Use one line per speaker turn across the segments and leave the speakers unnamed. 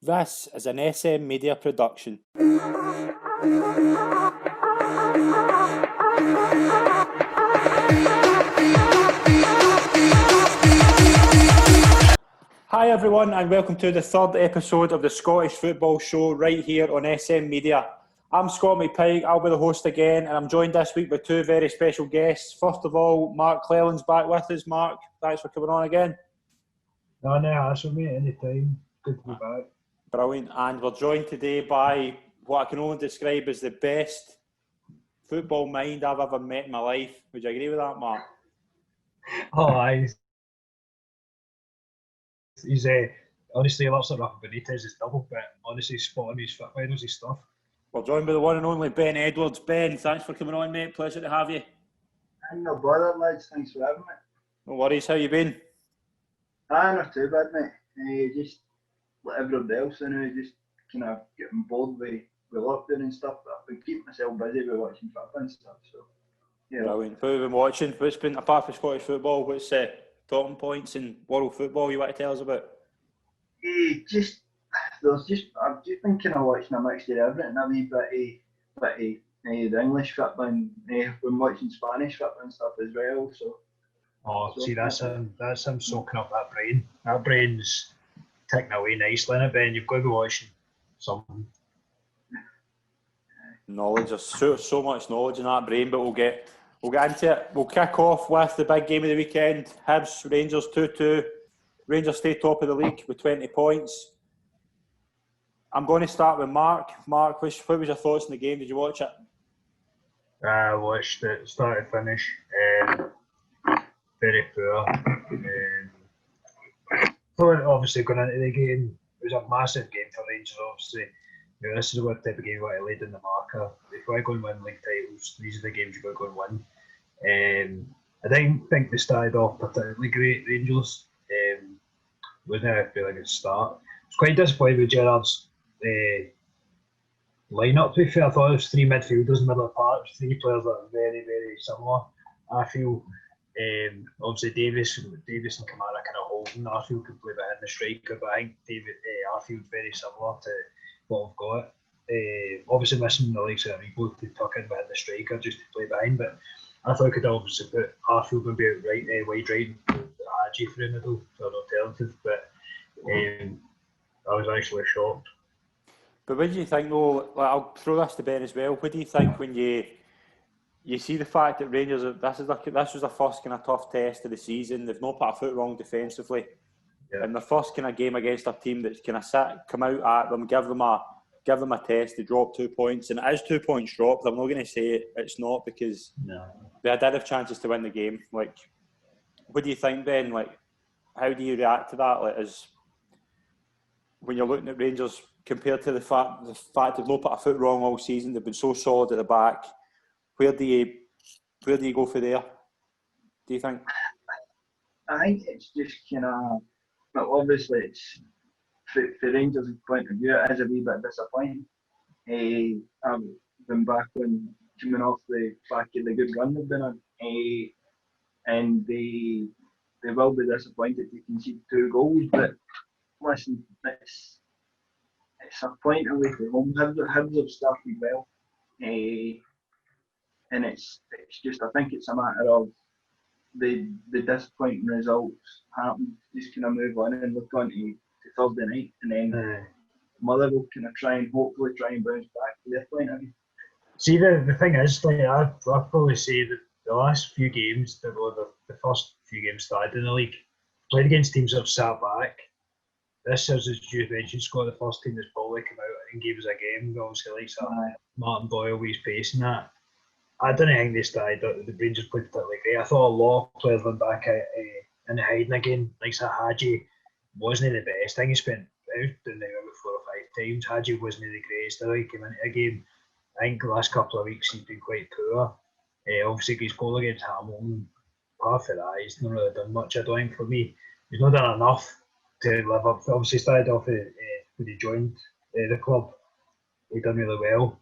This is an SM Media production. Hi everyone and welcome to the third episode of the Scottish Football Show right here on SM Media. I'm Scott McPike, I'll be the host again, and I'm joined this week by two very special guests. First of all, Mark Clelland's back with us. Mark, thanks for coming on again.
No, that's with me anytime. Good to be back.
Brilliant. And we're joined today by what I can only describe as the best football mind I've ever met in my life. Would you agree with that, Mark?
Oh, aye. He's honestly, he looks like Rafa Benitez's double, but honestly, spot on his footwears, his stuff.
We're joined by the one and only Ben Edwards. Ben, thanks for coming on, mate. Pleasure to have you.
I'm no bother, lads. Thanks for having me.
No worries. How you been?
Not too bad, mate. Just like everybody else, just kind of getting bored with lockdown and stuff. But I've been keeping myself busy with watching football and stuff. So, yeah.
Brilliant. What have you been watching? What's been, apart from Scottish football, what's talking points in world football you want to tell us about?
I've just been kind of watching a mixture of everything. A wee bit of the English football and been watching Spanish football and stuff as well.
See, that's him soaking up that brain. That brain's ticking away nicely in it, Ben. You've got to be watching something.
Knowledge. There's so much knowledge in that brain, but we'll get into it. We'll kick off with the big game of the weekend. Hibs, Rangers 2-2. Rangers stay top of the league with 20 points. I'm going to start with Mark. Mark, what was your thoughts on the game? Did you watch it?
I watched it start to finish. Very poor. Obviously, going into the game, it was a massive game for Rangers. Obviously, this is what type of game you want to lay in the marker. If you want to go and win league titles, these are the games you've got to go and win. I didn't think they started off particularly great, Rangers. Wasn't a really good start. I was quite disappointed with Gerrard's lineup. To be fair, I thought it was three midfielders in the middle of the park, three players that are very, very similar. I feel obviously Davis and Kilmarnock kind of holding. Arfield could play behind the striker, but I think Arfield's very similar to what we've got. Obviously missing the likes of Rebo to tuck in behind the striker just to play behind, but I thought I could obviously put Arfield maybe out right, wide right, Hadji for the middle for an alternative, but I was actually shocked.
But what do you think though, I'll throw this to Ben as well, what do you think when you see the fact that Rangers, this was their first kind of tough test of the season, they've not put a foot wrong defensively, and the first kind of game against a team that's kind of come out at them, give them a test, they drop 2 points, and it is 2 points dropped. I'm not going to say it's not, because they did have chances to win the game. Like, what do you think, Ben? Like, how do you react to that? Like, as when you're looking at Rangers compared to the fact they've not put a foot wrong all season, they've been so solid at the back. Where do you go for there? Do you think?
I think it's just kind of, well, obviously it's for Rangers' point of view, it is a wee bit disappointing. I've been back when coming off the back of the good run they've been on, and they will be disappointed to concede 2 goals. But listen, it's a point away from home. Hibs have started well, and it's just, I think it's a matter of the disappointing results happen. Just kind of move on and look on to Thursday night, and then Motherwell kind of hopefully try and bounce back to their point of view.
See, the thing is, like, I'd probably say that the last few games, the first few games started in the league, played against teams that have sat back. This is, as you mentioned, Scott, the first team that's probably come out and gave us a game. Obviously, like Martin Boyle with his pace and that. I don't think they started. The Rangers played particularly great. I thought a lot of players went back in the hiding again. Like Hadji wasn't the best. I think he spent out down there about 4 or 5 times. Hadji wasn't the greatest. I think he came into a game. I think the last couple of weeks he's been quite poor. Obviously, his goal against Hamilton, apart from that, he's not really done much. I don't think for me, he's not done enough to live up. Obviously, started off when he joined the club. He done really well.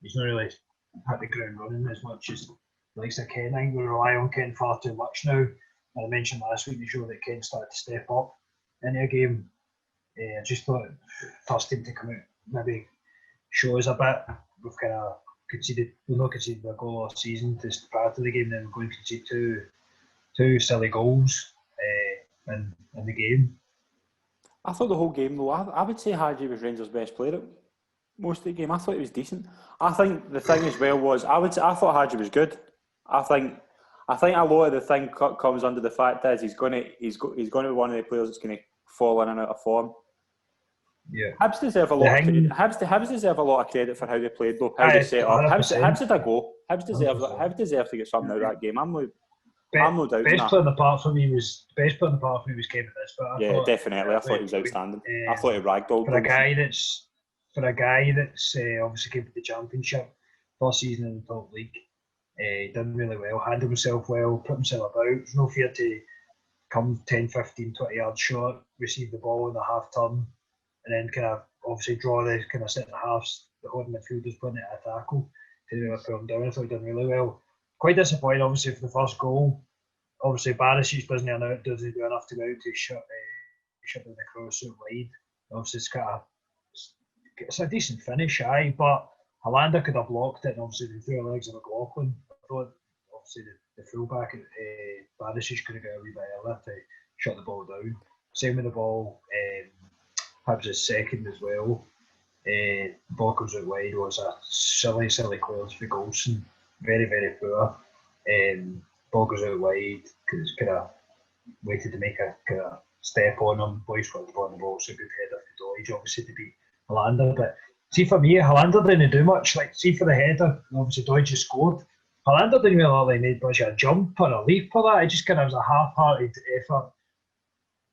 He's not really hit the ground running as much as likes of Ken. I think we rely on Ken far too much now. I mentioned last week the show that Ken started to step up in a game. I just thought first team to come out maybe shows a bit. We've kind of we've not conceded a goal all season just prior to the game, then we're going to concede two silly goals in the game.
I thought the whole game, though, I would say Hadji was Rangers' best player at most of the game. I thought he was decent. I think the thing as well was, I thought Hadji was good. I think a lot of the thing comes under the fact is he's going to be one of the players that's going to fall in and out of form.
Yeah,
Hibs deserve a lot of credit. Hibs deserve a lot of credit for how they played, though. How they set up. Hibs had a go. Hibs deserve to get something out of that game. I'm no doubting
best
that.
player in the part for me was Kevin Nisbet.
Yeah, definitely. I thought he was outstanding. I thought he ragdolled.
For a guy that's obviously came to the Championship, first season in the top league, he done really well, handled himself well, put himself about. There's no fear to come 10, 15, 20 yards short, receive the ball in the half turn, and then kind of obviously draw the kind of centre halves, the holding midfielders putting it at a tackle to pull him down. I thought he done really well. Quite disappointed, obviously, for the first goal. Obviously, Barisic doesn't do enough to go out to shut down the cross out wide. Obviously, it's a decent finish, but Hollander could have blocked it, and obviously the through the legs of McLaughlin. I thought obviously the fullback Barisic could have got a wee bit earlier to shut the ball down. Same with the ball. Hibs' second as well. Ball comes out wide, was a silly clearance for Golson. Very, very poor. Ball goes out wide because kind of waited to make a kind of step on him. Boys got the ball on the ball, so good header for Doidge, obviously, to beat Hollander. But see, for me, Hollander didn't do much. Like, see, for the header, obviously Doidge just scored. Hollander didn't really look like he made much of a jump or a leap for that. It just kind of was a half-hearted effort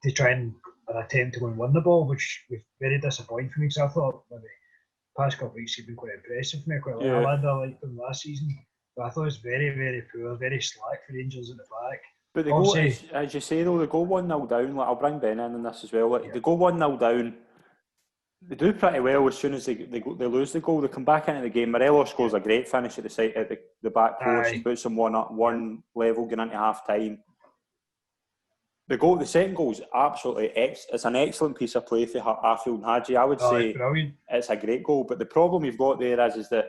to try and attempt to go and win the ball, which was very disappointing for me because I thought maybe the past couple of weeks he'd been quite impressive for me. Quite like Hollander, I liked him last season. But I thought it was very, very poor, very slack for Rangers at the back.
But the goal, as you say though, the goal 1-0 down, like, I'll bring Ben in this as well. Like, the goal 1-0 down, they do pretty well as soon as they lose the goal. They come back into the game. Morelos scores a great finish at the side at the back post, puts them one level going into half time. The second goal is absolutely it's an excellent piece of play for Arfield and Hadji. I would say it's a great goal. But the problem you've got there is that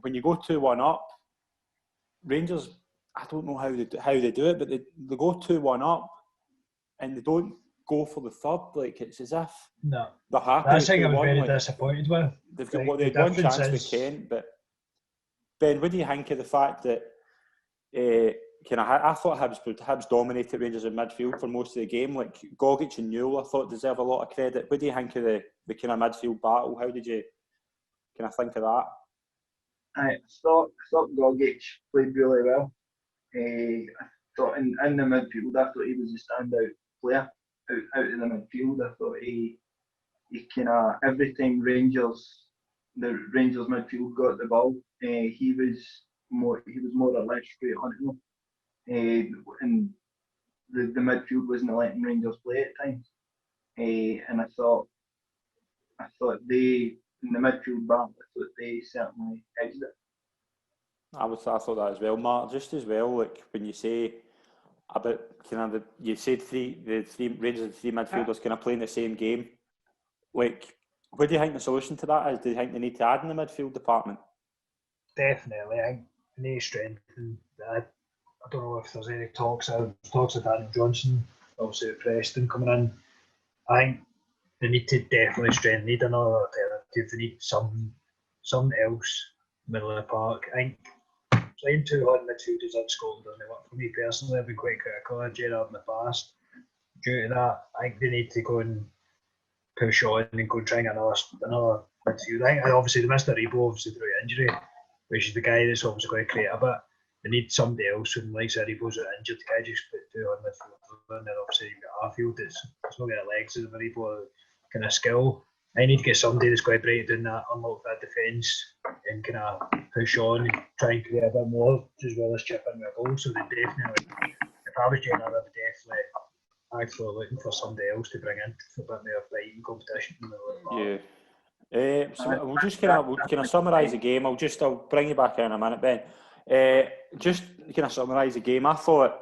when you go 2-1 up, Rangers, I don't know how they do it, but they go 2-1 up and they don't go for the third. Like, it's as if they're happy.
That's the thing I was very disappointed with.
They've got one chance with Kent, but Ben, what do you think of the fact that I thought Hibs dominated Rangers in midfield for most of the game? Like, Gogic and Newell, I thought deserve a lot of credit. What do you think of the kind of midfield battle? How did you kind of think of that?
I thought Gogic played really well. I thought in the midfield, I thought he was a standout player out in the midfield. I thought he kind of every time the Rangers midfield got the ball, he was more or less straight on it. And the midfield wasn't letting Rangers play at times. And I thought they, in the midfield battle, I thought they certainly edged it.
I thought that as well, Mark. Just as well, like, when you say about you said the three Rangers and three midfielders kind of playing the same game. Like, what do you think the solution to that is? Do you think they need to add in the midfield department?
Definitely, I think they need strengthening. I don't know if there's any talks of Daniel Johnstone, obviously Preston coming in. I think they need to definitely strengthen. Need another alternative. They need something else middle of the park. I think playing two hard midfielders in Scotland doesn't work for me personally. I've been quite critical of Gerrard in the past. Due to that, I think they need to go and push on and go and try and get another midfield. I think obviously they missed Aribo through injury, which is the guy that's obviously going to create a bit. They need somebody else who likes Aribo's injured to just put two on midfield, and then obviously you've got Arfield that's not got legs as Aribo kind of skill. I need to get somebody that's going to break down that, unlock that defence and kind of push on and try and create a bit more as well as chip in with a goal. So they definitely, if I was Gerrard, I would definitely actually looking for somebody else to bring in for a bit more fighting competition.
So we'll just kind of summarise the game. I'll bring you back in a minute, Ben. Just kind of summarise the game. I thought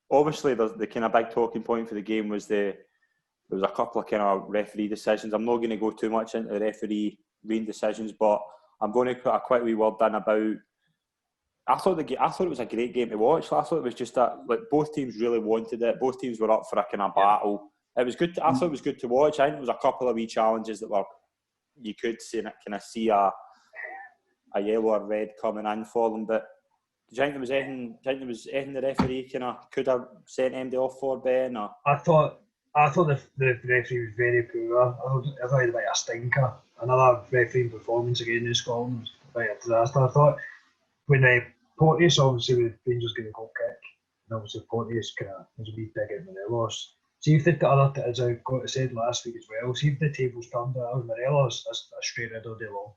obviously the kind of big talking point for the game was the there was a couple of kind of referee decisions. I'm not going to go too much into the refereeing decisions, but I'm going to put a quick wee word in about. I thought it was a great game to watch. I thought it was just that both teams really wanted it. Both teams were up for a kind of battle. It was good. I thought it was good to watch. I think there was a couple of wee challenges that were you could see a yellow or red coming in for them. But do you think there was anything the referee could have sent MD off for, Ben? Or?
I thought the referee was very poor. I thought he had a bit of a stinker. Another refereeing performance again in Scotland was a bit of a disaster. I thought when Porteous obviously with Rangers getting a goal kick, and obviously Porteous was a wee dig at Morelos. See if the other, as I said last week as well, see if the tables turned out Morelos, that's a straight rid all day long.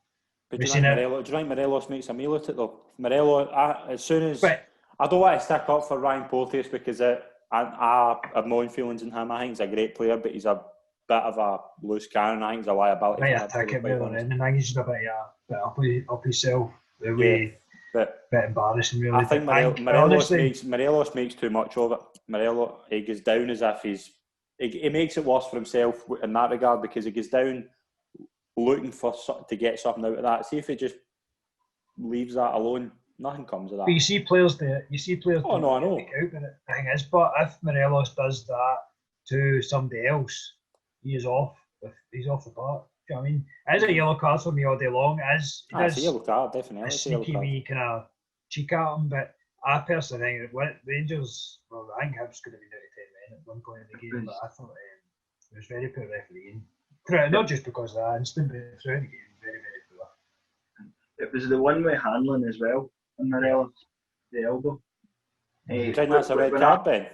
But do you think Morelos makes a meal of it though? Morelos, as soon as I don't want to stick up for Ryan Porteous because I have my own feelings in him. I think he's a great player, but he's a bit of a loose cannon. I think he's a liability.
I think he's just a bit up himself. The way. Bit embarrassing, really.
I think Morelos makes too much of it. Morelos, he goes down as if he makes it worse for himself in that regard because he goes down looking to get something out of that. See if he just leaves that alone, nothing comes of that.
But you see players there.
Oh no, I know.
The thing is, but if Morelos does that to somebody else, he's off the park. Do you know what I mean? It is a yellow card for me all day long. It's
a yellow card, definitely.
A sneaky wee kind of cheek at him, but I personally think that Rangers, I think Hibs could have been out of 10 men at one point in the game, but I thought it was very poor refereeing. Not just because of that incident, but throughout the game, very, very poor.
It was the one-way handling as well on Morelos, the elbow.
Do you think that's a red card, Ben?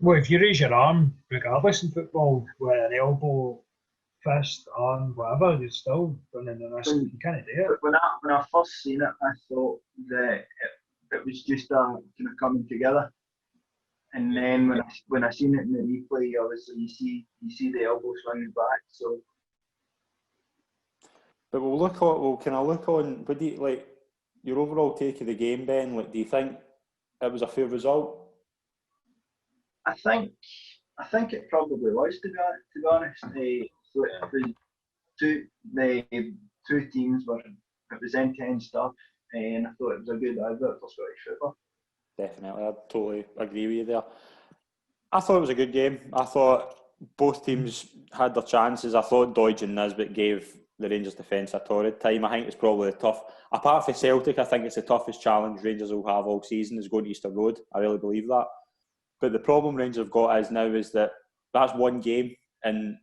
Well, if you raise your arm, regardless in football, with an elbow, fist, arm, whatever, you're still running the risk. You can't do it.
When I first seen it, I thought that it was just kind of coming together. And then when I seen it in the replay, obviously you see the elbow swinging back. So,
but we'll kind of look on. What do you like? Your overall take of the game, Ben? Like, do you think it was a fair result?
I think it probably was, to be honest. So the two teams it was end-to-end stuff, and I thought it was a good advert for Scottish football.
Definitely, I totally agree with you there. I thought it was a good game. I thought both teams had their chances. I thought Doidge and Nisbet gave the Rangers defence a torrid time. I think it's probably tough. Apart from Celtic, I think it's the toughest challenge Rangers will have all season is going to Easter Road. I really believe that. But the problem Rangers have got is that that's one game and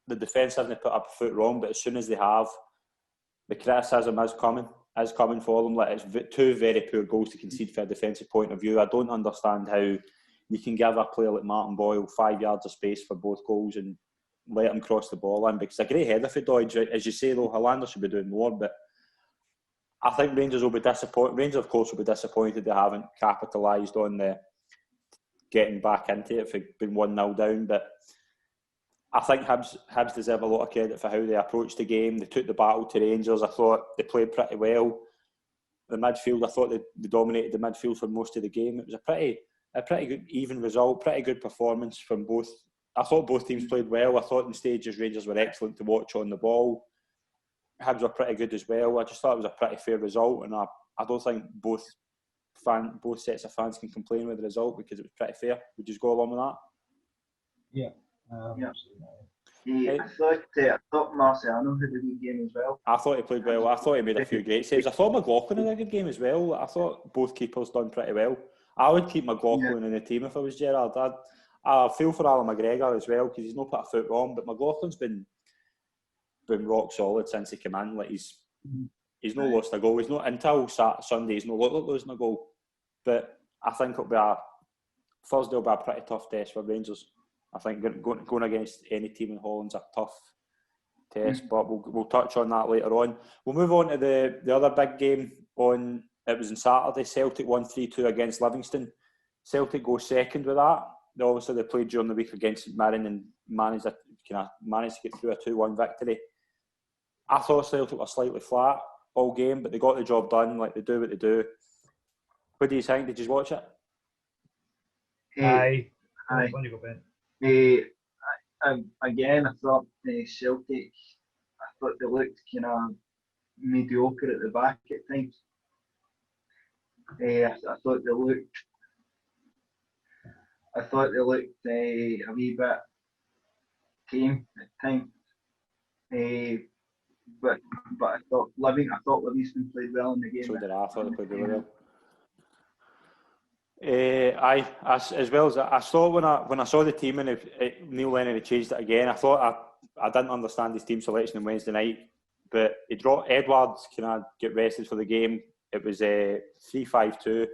the defence hasn't put up a foot wrong, but as soon as they have, the criticism is coming for them. Like, it's two very poor goals to concede from a defensive point of view. I don't understand how you can give a player like Martin Boyle 5 yards of space for both goals and let him cross the ball in, because it's a great header for Doidge. As you say though, Hollander should be doing more, but I think Rangers will be disappointed. Rangers, of course, will be disappointed they haven't capitalised on the getting back into it for being 1-0 down, but I think Hibs deserve a lot of credit for how they approached the game. They took the battle to Rangers. I thought they played pretty well. The midfield, I thought they dominated the midfield for most of the game. It was a pretty good even result, pretty good performance from both. I thought both teams played well. I thought in stages Rangers were excellent to watch on the ball. Hibs were pretty good as well. I just thought it was a pretty fair result, and I don't think both sets of fans can complain with the result because it was pretty fair. Would you just go along with that?
Yeah.
I thought Marciano had a good game as well.
I thought he played well. I thought he made a few great saves. I thought McLaughlin had a good game as well. I thought both keepers done pretty well. I would keep McLaughlin in the team if I was Gerrard. I feel for Alan McGregor as well because he's not put a foot wrong, but McLaughlin's been rock solid since he came in. Like he's not lost a goal. He's not until Sunday. He's not losing a goal. But I think Thursday will be a pretty tough test for Rangers. I think going against any team in Holland's a tough test, but we'll touch on that later on. We'll move on to the other big game on. It was on Saturday. Celtic won 3-2 against Livingston. Celtic go second with that. Obviously, they played during the week against Mirren and managed to get through a 2-1 victory. I thought Celtic were slightly flat all game, but they got the job done. Like they do what they do. What do you think? Did you watch it?
Aye. When you go, Ben?
Again, I thought Celtic, I thought they looked kind of mediocre at the back at times. I thought they looked a wee bit tame at times. But I thought Livingston played well in the game.
So did I thought they played really well. As well as I saw when I saw the team and Neil Lennon had changed it again, I thought I didn't understand his team selection on Wednesday night, but he dropped Edwards. Can I get rested for the game? It was 3-5-2.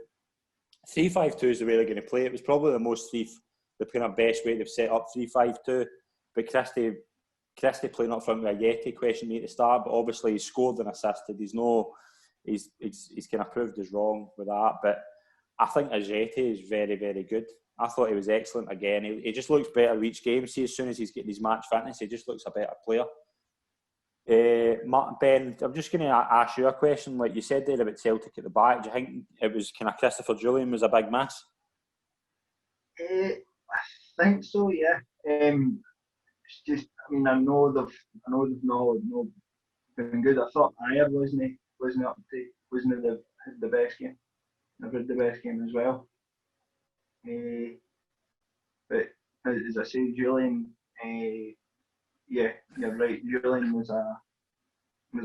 3-5-2 is the way they're going to play. It was probably the kind of best way they've set up 3-5-2. But Christie playing up front with a Yeti questioned me at the start, but obviously he's scored and assisted. He's kind of proved us wrong with that. But I think Ajeti is very, very good. I thought he was excellent again. He just looks better each game. See, as soon as he's getting his match fitness, he just looks a better player. Ben, I'm just going to ask you a question. Like you said there about Celtic at the back, do you think it was kind of Christopher Julian was a big miss?
I think so, yeah. It's just, I mean, I know they've not been good. I thought Ayer wasn't the best game. I've had the best game as well. But as I say, Julian, yeah, you're right. Julian was a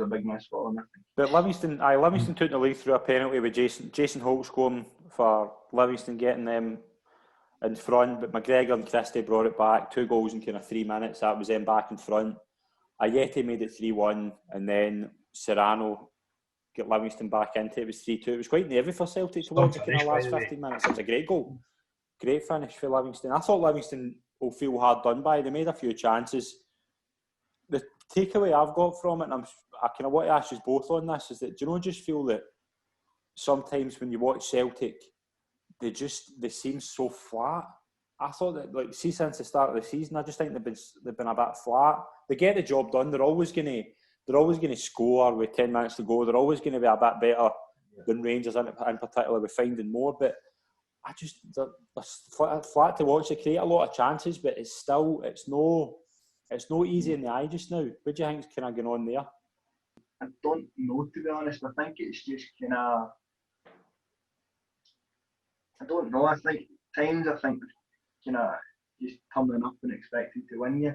big miss for him, I think.
But Livingston took the lead through a penalty with Jason Holt scoring for Livingston, getting them in front. But McGregor and Christie brought it back. 2 goals in kind of 3 minutes. That was them back in front. Ajeti made it 3-1, and then Serrano get Livingston back into it. It was 3-2. It was quite nervy for Celtic towards the kind of last 15 minutes. It was a great goal. Great finish for Livingston. I thought Livingston will feel hard done by. They made a few chances. The takeaway I've got from it, and I kind of want to ask you both on this, is that do you just feel that sometimes when you watch Celtic, they seem so flat. I thought that since the start of the season, I just think they've been a bit flat. They get the job done. They're always going to score with 10 minutes to go. They're always going to be a bit better than Rangers in particular with finding more. But they're flat to watch. They create a lot of chances, but it's no easy in the eye just now. What do you think's kind of going on there?
I don't know, to be honest. I think it's just kind of, I don't know. I think kind of just turning up and expecting to win you.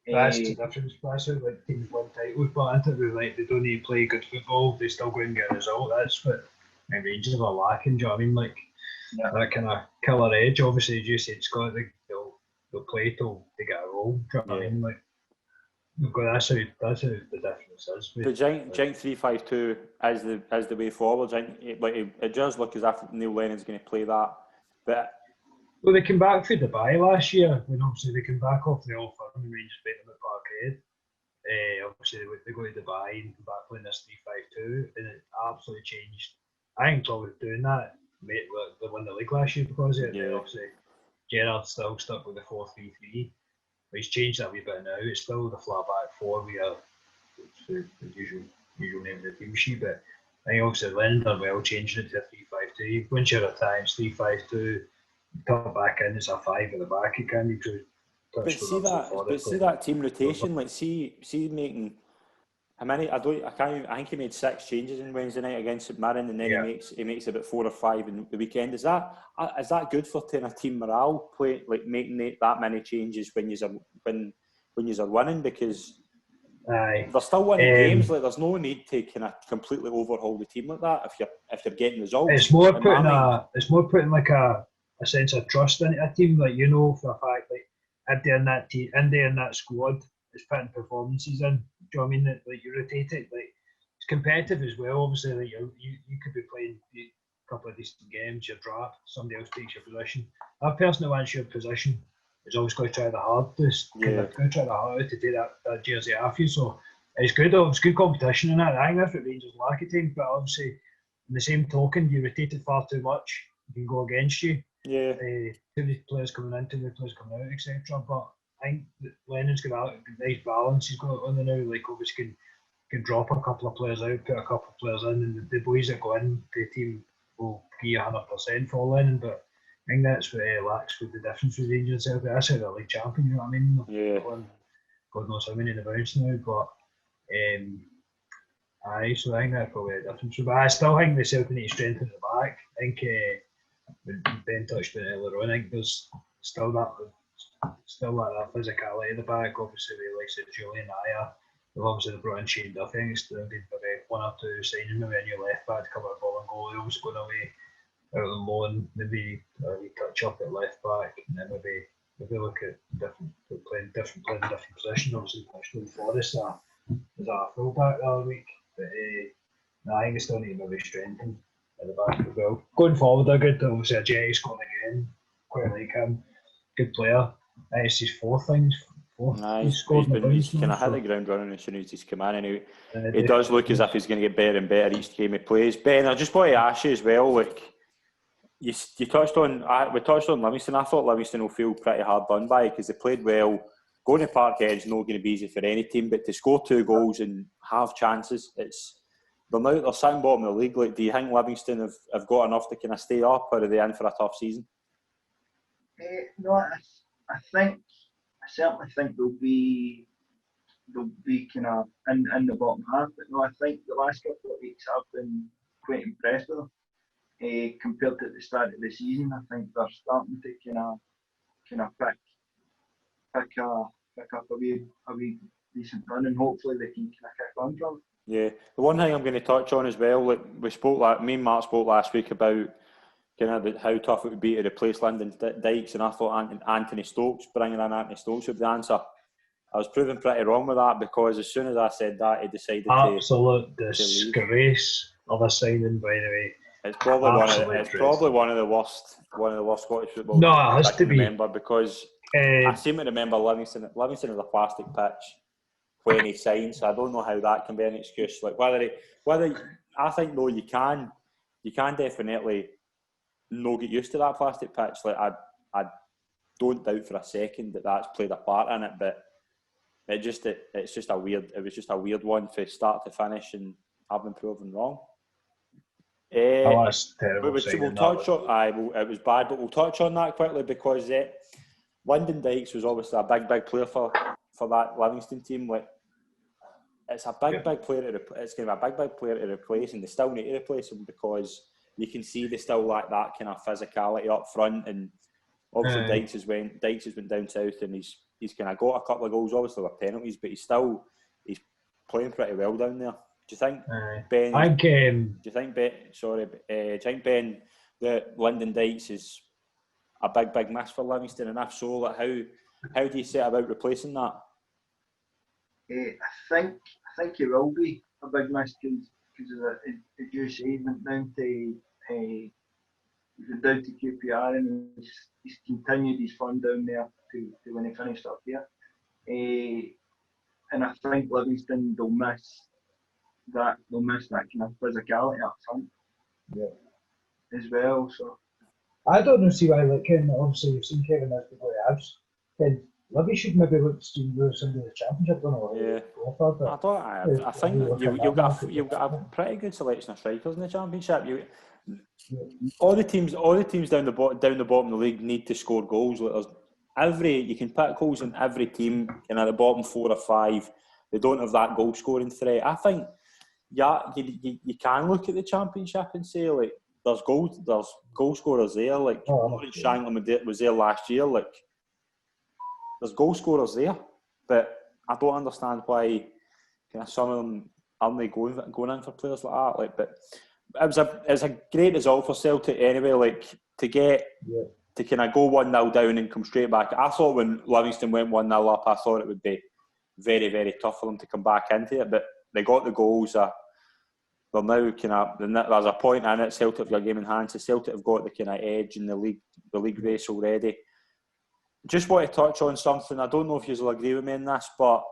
That's the difference. That's how teams win titles, but they don't need to play good football. They still go and get a result. That's what Rangers are lacking. Do you know what I mean? That kind of killer edge. Obviously, as you said, Scott, they'll play till they get a goal. Do you know what I mean? That's how the difference is.
But do you think 3-5-2 as the way forward? It does look as if Neil Lennon's going to play that. But
well, they came back through Dubai last year. When obviously they came back off the old firm and Rangers beat them at Parkhead. Obviously they go to Dubai and come back playing this 3-5-2, and it absolutely changed. I think probably doing that, mate, they won the league last year because of it. Yeah. Obviously Gerrard's still stuck with the 4-3-3. But he's changed that a wee bit now. It's still the flat back 4 the usual name of the team sheet, but I think obviously Lennon done well changing it to a 3-5-2. Once you're at times 3-5-2, tuck back in, it's a 5 at the back. It can be true.
But see that team rotation, see making how many? I think he made 6 changes in Wednesday night against St Mirren, and then he makes about 4 or 5 in the weekend. Is that good for team morale? Making that many changes when you're winning, because they're still winning games. There's no need to kind of completely overhaul the team like that if you're getting results.
It's more putting like a sense of trust in a team, for a fact, Indy in that squad is putting performances in. Do you know what I mean? You rotate it. It's competitive as well. Obviously, you could be playing a couple of decent games, you're dropped, somebody else takes your position. That person that wants your position is always going to try the hardest. Going to try the hardest to take that jersey off you. So it's good. It's good competition in that. I think that's what Rangers lack at times. But obviously, in the same token, you rotate it far too much. It can go against you.
Yeah.
Too many players coming in, too many players coming out, etc. But I think that Lennon's got a nice balance. He's got on the now. Obviously can drop a couple of players out, put a couple of players in, and the boys that go in the team will be 100% for Lennon. But I think that's what lacks with the difference with Rangers and Celtic. That's how they're league champion, you know what I mean?
Yeah.
God knows how many in the bounce now, but aye, so I think that's probably a difference. But I still think the Celtic need to strengthen the back. I think when Ben touched on it earlier on, I think there's still that physicality at the back. Obviously, the likes of Julian Aya. They've obviously brought in Shane Duffy. I think it's still been maybe one or two signings, maybe a new left back to cover the ball and goal. They're always going away out on loan, maybe we touch up at left back, and then maybe look at playing different positions. Obviously, Johnstone Forest as a full back the other week, but I think they still need maybe strengthen at the back as well. Going forward, they're good. Obviously, Ajay scored again. Quite like him. Good player. I think it's his fourth.
He's kind of hit the ground running as soon as he's come in, and he does look as if he's going to get better and better each game he plays. Ben, I just want to ask you as well, like you touched on, we touched on Livingston. I thought Livingston will feel pretty hard done by because they played well. Going to Parkhead's not going to be easy for any team, but to score 2 goals and have chances, they're sitting bottom of the league. Like, do you think Livingston have got enough to kind of stay up, or are they in for a tough season?
No, I certainly think they'll be kind of in the bottom half. But no, I think the last couple of weeks I've been quite impressed with them. Compared to the start of the season, I think they're starting to kind of pick up a wee decent run, and hopefully they can kind of kick on from it.
Yeah, the one thing I'm going to touch on as well, like me and Mark spoke last week about kind of how tough it would be to replace Lyndon Dykes, and I thought Anthony Stokes, bringing in Anthony Stokes would be the answer. I was proven pretty wrong with that, because as soon as I said that, he decided
absolute disgrace of a signing, by the way.
It's probably one of the worst Scottish football.
No, it has to be.
Remember, because I seem to remember Livingston was a plastic pitch when he signed, so I don't know how that can be an excuse. Like whether I think no, you can definitely no get used to that plastic pitch. Like I don't doubt for a second that that's played a part in it, but it was just a weird one from start to finish, and I've been proven wrong.
That's terrible.
We'll touch on. It was bad, but we'll touch on that quickly, because Lyndon Dykes was obviously a big player for that Livingston team. Like, it's a big player. It's going to be a big player to replace, and they still need to replace him, because you can see they still lack that kind of physicality up front. And obviously Dykes has went down south, and he's kind of got a couple of goals, obviously with penalties, but he's playing pretty well down there. Do you think Ben? Do you think Ben that Lyndon Dykes is a big miss for Livingston? And if so, like how do you set about replacing that?
I think he will be a big miss, because as you say, he went down to QPR, and he's continued his fun down there to when he finished up here. And I think Livingston will miss that kind of physicality up front as well. So
I don't know, see why, like, obviously you've seen Kevin as the play abs. Livy should maybe look to see somebody in the Championship. I don't know.
I think you've got a pretty good selection of strikers in the Championship. All the teams down the bottom of the league need to score goals. You can pick goals in every team, and at the bottom 4 or 5, they don't have that goal scoring threat. I think you can look at the Championship and say, like, there's goal scorers there. Like Lawrence Shankland was there last year. Like, there's goal scorers there, but I don't understand why kind of some of them aren't going in for players like that. Like, but it was a great result for Celtic anyway. Like, to kind of go 1-0 down and come straight back. I thought when Livingston went 1-0 up, I thought it would be very, very tough for them to come back into it. But they got the goals. They're now kind of, there's a point in it. Celtic have got a game in hand. So Celtic have got the kind of edge in the league race already. Just want to touch on something. I don't know if you'll agree with me in this, but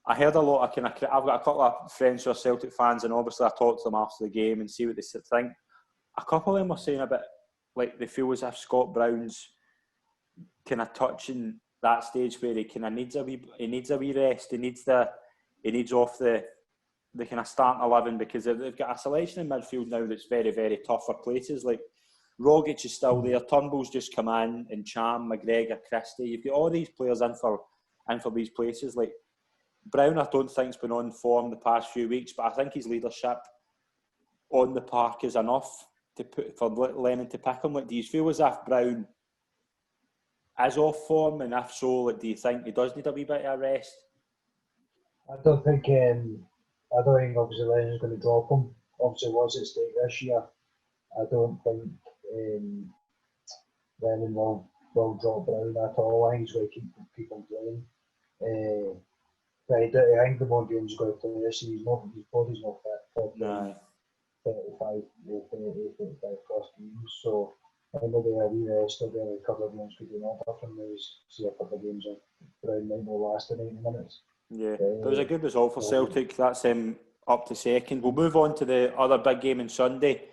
I heard a lot of I've got a couple of friends who are Celtic fans, and obviously I talked to them after the game and see what they think. A couple of them were saying a bit like they feel as if Scott Brown's kind of touching that stage where he kind of needs a wee rest. He needs off the kind of starting 11, because they've got a selection in midfield now that's very, very tough for places. Like, Rogic is still there. Turnbull's just come in, and Cham, McGregor, Christie. You've got all these players in for these places. Like Brown, I don't think's been on form the past few weeks, but I think his leadership on the park is enough to put for Lennon to pick him. Like, do you feel as if Brown is off form, and if so, like, do you think he does need a wee bit of a rest?
I don't think obviously Lennon's going to drop him. Obviously was at stake this year. I don't think Lennon will drop Brown at all. I think he's going to keep on playing. But I think the more games he's going to play this season, his body's not fit for 35 plus games. So I think maybe a wee rest of a couple of games could do no different. Maybe see a couple of games of Brown might not last the 90 minutes.
Yeah, it was a good result for Celtic. That's up to second. We'll move on to the other big game on Sunday.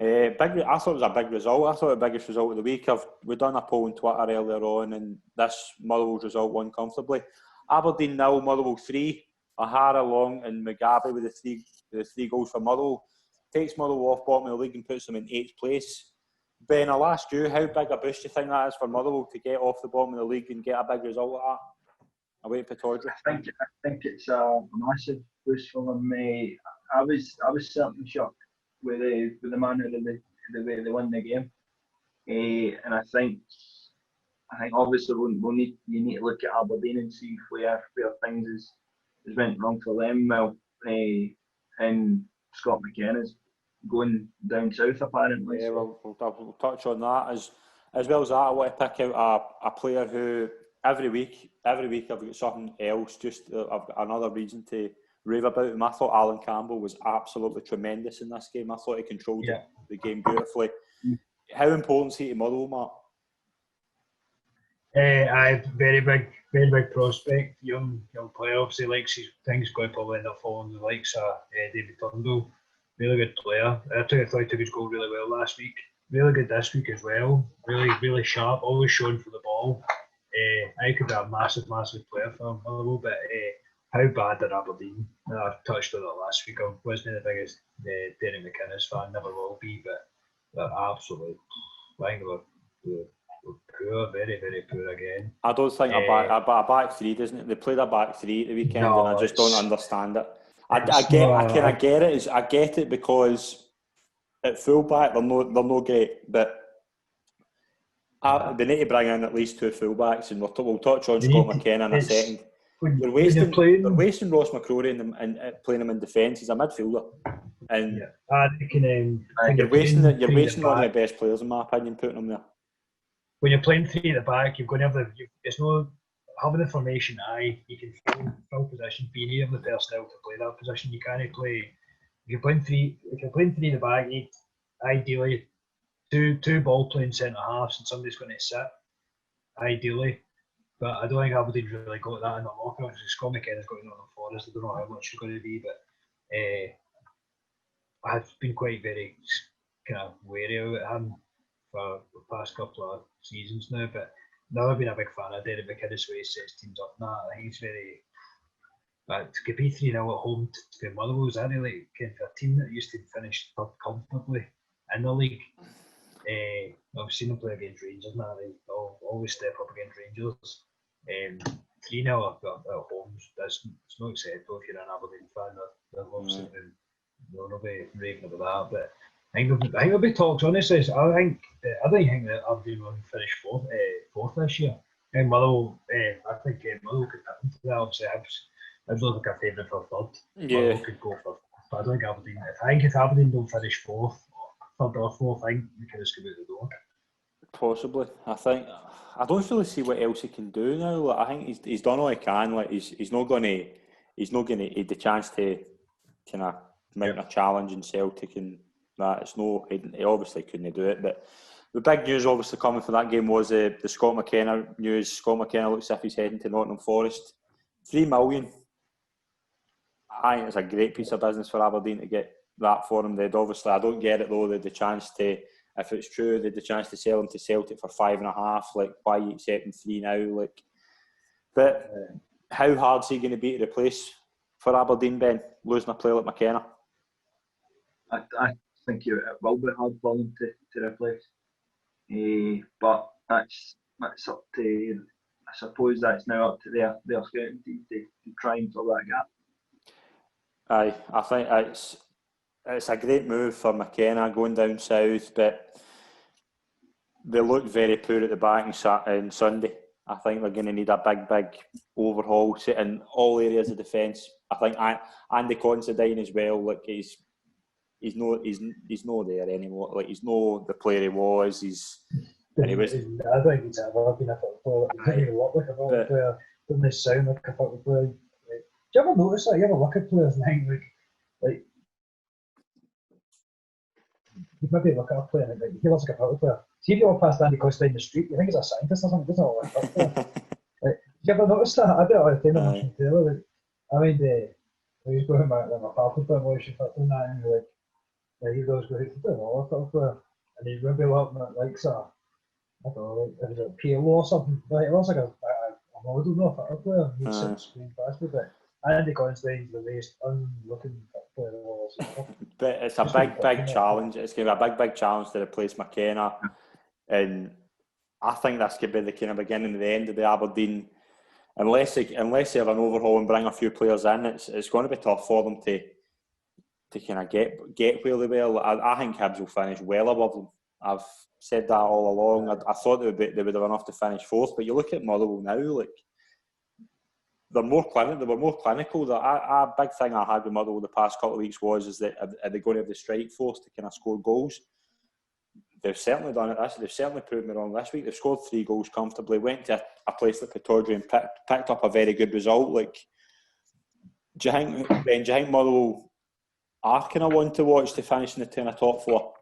I thought it was a big result. I thought the biggest result of the week. We've done a poll on Twitter earlier on, and this Motherwell's result won comfortably. Aberdeen 0, Motherwell 3. O'Hara, Long, and Mugabe with the three goals for Motherwell. Takes Motherwell off bottom of the league and puts them in 8th place. Ben, I'll ask you, how big a boost do you think that is for Motherwell to get off the bottom of the league and get a big result like that? Away at Pittodrie.
I think it's a massive boost for them. I was certainly shocked with the manner of the way they won the game, and I think obviously you need to look at Aberdeen and see where things has went wrong for them. Well, and Scott McKenna's going down south apparently.
Yeah, we'll touch on that as well as that. I want to pick out a player who. Every week I've got something else. I've got another reason to rave about him. I thought Alan Campbell was absolutely tremendous in this game. I thought he controlled the game beautifully. How important is he to Motherwell,
Matt? Very big prospect, young player. Obviously, likes his things going probably end up following the likes of David Turnbull. Really good player. I thought he took his goal really well last week. Really good this week as well. Really sharp. Always showing for the ball. I could be a massive player for him a little bit. How bad are Aberdeen? I touched on it last week. I wasn't the biggest Derek McInnes fan, never will be, but they're absolutely, I think they're poor, very, very poor again.
I don't think a back three, doesn't it? They played a back three at the weekend, and I just don't understand it. I get it because at fullback they're no great, but they need to bring in at least 2 fullbacks, and we'll touch on Scott McKenna in a second. They're wasting Ross McCrory and playing him in defence. He's a midfielder, and you're wasting one of the best players in my opinion, putting him there.
When you're playing 3 at the back, you've got to have it's no having the formation. You can fill position, but you need the personnel to play that position. You can't play if you're playing 3 at the back. Ideally. Two ball playing centre halves and somebody's going to sit, ideally. But I don't think Aberdeen's really got that in the locker. Obviously, Scott McKenna's got it on the Forest. I don't know how much it's going to be, but I've been quite very kind of wary of him for the past couple of seasons now. But now I've been a big fan of Derek McInnes' way he sets teams up. I think he's very. But to be 3-0 at home to Motherwell, is that really kind of a team that used to finish third comfortably in the league? I've seen them play against Rangers now. They always step up against Rangers. 3-0 at home, it's not acceptable if you're an Aberdeen fan. They're obviously they'll be raving about that. But I think there'll be talks. Honestly, I don't think that Aberdeen will finish fourth this year. And Motherwell, I think Motherwell could fit into that. Obviously, I'd look like a favourite for third.
Yeah.
Motherwell could go for. But I don't think Aberdeen. If Aberdeen don't finish fourth. Third or fourth, I think we can just go out the door.
Possibly. I don't really see what else he can do now. Like, I think he's done all he can. Like he's not going to have the chance to kind of mount a challenge in Celtic and that. He obviously couldn't do it. But the big news obviously coming from that game was the Scott McKenna news. Scott McKenna looks as if he's heading to Nottingham Forest. 3 million. I think it's a great piece of business for Aberdeen to get that for him. Obviously, I don't get it though. They had the chance to, if it's true, they had the chance to sell him to Celtic for 5.5. Like, why are you accepting 3 now? Like, but how hard is he going to be to replace for Aberdeen, Ben? Losing a player like McKenna.
I think it will be hard for them to replace. But that's up to, I suppose that's now up to their scouting team to try and fill that gap.
Aye, I think it's a great move for McKenna going down south, but they look very poor at the back on Sunday. I think they're going to need a big overhaul in all areas of defence. I think Andy Considine as well. Like he's not there anymore. Like he's not the player he was.
I think he's ever been a football player. He doesn't even look like a football player. Doesn't sound like a football player. Like, do you ever notice that? You ever look at players and think like you maybe look at a player and think he looks like a football player. See if you walk past Andy Costa in the street, you think he's a scientist or something. He doesn't look like a football player. Like, do you ever notice that? I do it all the time. I'm watching Taylor. Like, I mean, when he's going back like my papa playing watching football and that, and like he goes going to do a football player, and he's maybe looking at like so. I don't know, like, if it's a PLO or something, like, it looks like a model, not a football player. He's sitting screen past me, but Andy Considine's the most unlooking football player in the world.
But it's a big challenge. It's going to be a big challenge to replace McKenna. And I think this could be the kind of beginning and the end of the Aberdeen. Unless they have an overhaul and bring a few players in, it's going to be tough for them to kind of get where they will. I think Hibs will finish well above them. I've said that all along. I thought they would have enough to finish fourth, but you look at Motherwell now, like they were more clinical. A big thing I had with Motherwell the past couple of weeks is that are they going to have the strike force to kind of score goals? They've certainly done it. They've certainly proved me wrong this week. They've scored 3 goals comfortably. Went to a place like Pittodrie and picked up a very good result. Like, do you think Motherwell are kind of one to watch to finish in the top 4?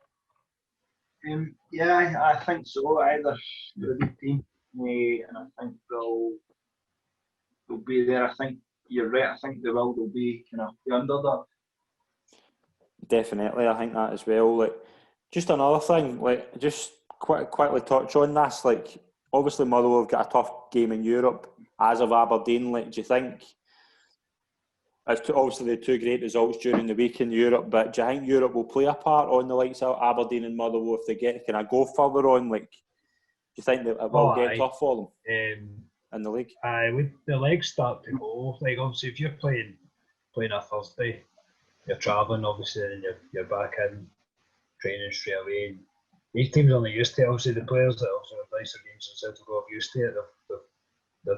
Yeah, I think so. Either they're a good team, and I think they'll be there. I think you're right. I think they'll be kind of the underdog.
Definitely, I think that as well. Like, just another thing, like, just quickly touch on this. Like, obviously Motherwell have got a tough game in Europe, as of Aberdeen. Like, do you think? Obviously, the 2 great results during the week in Europe, but do you think Europe will play a part on the likes of Aberdeen and Motherwell if they go further on? Like, do you think that it will get tough for them in the league?
With the legs start to go, like obviously if you're playing a Thursday, you're travelling obviously, and you're back in training straight away. And these teams are only used to it. Obviously, the players that also have nicer games in Celtic are used to it. They're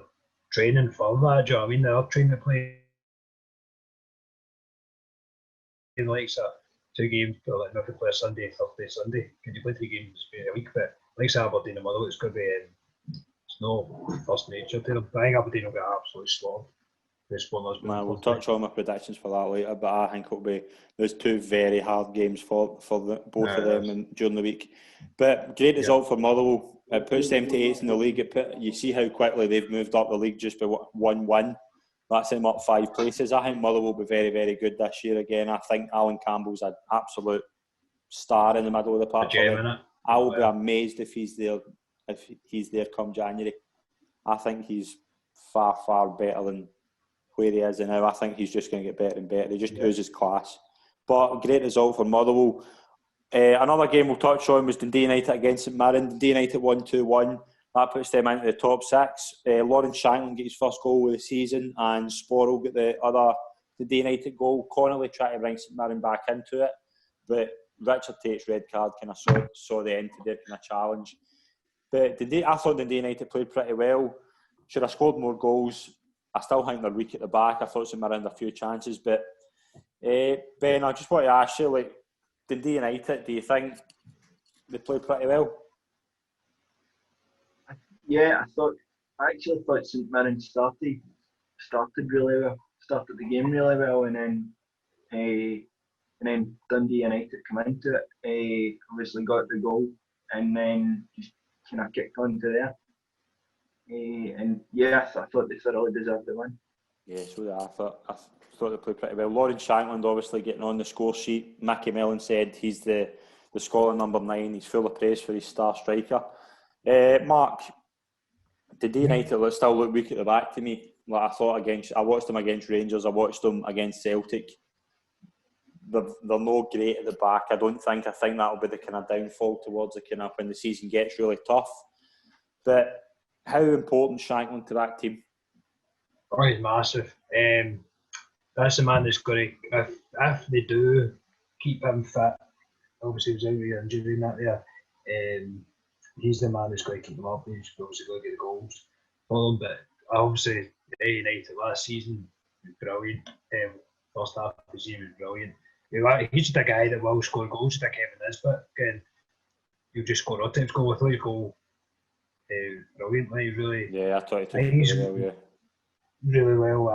training for that. Do you know what I mean? They're training to play. Like so 2 games, but like maybe play a Sunday, Thursday, Sunday. Can you play 3 games a week? But like Aberdeen and Motherwell, it's going to be it's no first nature to them. I think Aberdeen will get absolutely slaughtered.
We'll touch on my predictions for that later, but I think it'll be there's 2 very hard games for both of them during the week. But great result for Motherwell. It puts them to 8th in the league. You see how quickly they've moved up the league just by 1 win. That's them up 5 places. I think Motherwell will be very, very good this year again. I think Alan Campbell's an absolute star in the middle of the park. I will be amazed if he's there come January. I think he's far, far better than where he is now. I think he's just going to get better and better. He just oozes class. But a great result for Motherwell. Another game we'll touch on was Dundee United against St Mirren. Dundee United 1-2-1. That puts them into the top 6. Lawrence Shankland get his first goal of the season, and Sporrell get the other Dundee United goal. Connolly tried to bring St Mirren back into it, but Richard Tate's red card kind of saw the end to their kind of challenge. But I thought Dundee United played pretty well. Should have scored more goals. I still think they're weak at the back. I thought St Mirren had a few chances, but Ben, I just want to ask you, like, Dundee United, do you think they played pretty well?
Yeah, I actually thought St Mirren started really well, started the game really well, and then Dundee United come into it, obviously got the goal, and then just kind of kicked on to there. And yeah, I thought they thoroughly deserved the win.
Yeah, so I thought they played pretty well. Lawrence Shankland obviously getting on the score sheet. Mickey Mellon said he's the Scotland number 9. He's full of praise for his star striker. Mark, Dundee United still look weak at the back to me. Like I watched them against Rangers. I watched them against Celtic. they're no great at the back. I think that'll be the kind of downfall towards the kind of when the season gets really tough. But how important is Shankland to that team?
Oh, he's massive. That's the man that's going to, if they do keep him fit, obviously he was out with injury in that there, he's the man that's going to keep him up. He's obviously going to get the goals for them. But obviously, United last season was brilliant. First half of the season was brilliant. He's just a guy that will score goals, just like Kevin is, but again, he'll just score a team's goal. I thought he'd go brilliantly, really.
Yeah, I thought he took it
really well.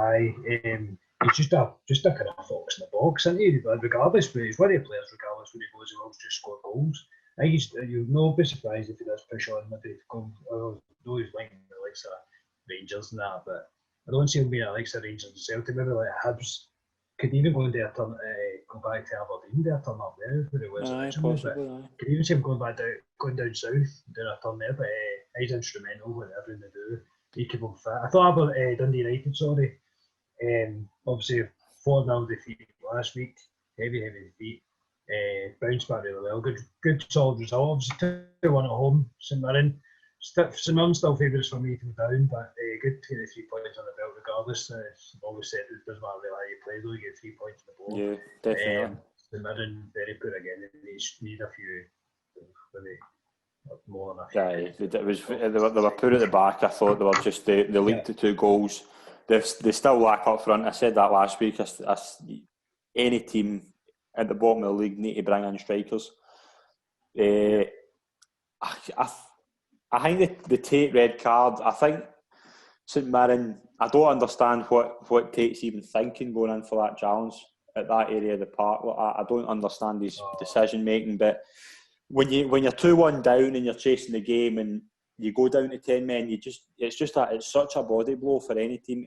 He's just a kind of fox in the box, isn't he? Regardless, but he's one of the players, regardless when he goes, he will just score goals. I think you'll not be surprised if he does push on maybe go. I know he's linked with the likes of Rangers and that, but I don't see him being like the Rangers and Celtic. Maybe like Hibs could even go into go back to Aberdeen, do a turn up there where he was originally. But could even see him going down south, doing a turn there. But he's instrumental with everything they do. He keep him fit. I thought Dundee United, obviously 4-0 defeat last week, heavy defeat. Bounced back really well. Good solid result. Obviously 2-1 at home. St Mirren. St Mirren still favourites for me to go down, but good to get the 3 points on the belt regardless. I've always said it doesn't matter really how you play though, you get 3 points on the board.
Yeah, definitely.
St Mirren very poor again. They need a few more than a few.
Yeah, they were poor at the back. I thought they were just they leaked the 2 goals. They still lack up front. I said that last week. Any team at the bottom of the league need to bring in strikers. I think the Tate red card, I think St Mirren, I don't understand what Tate's even thinking going in for that challenge at that area of the park. I don't understand his decision making, but when you're 2-1 down and you're chasing the game and you go down to 10 men, it's such a body blow for any team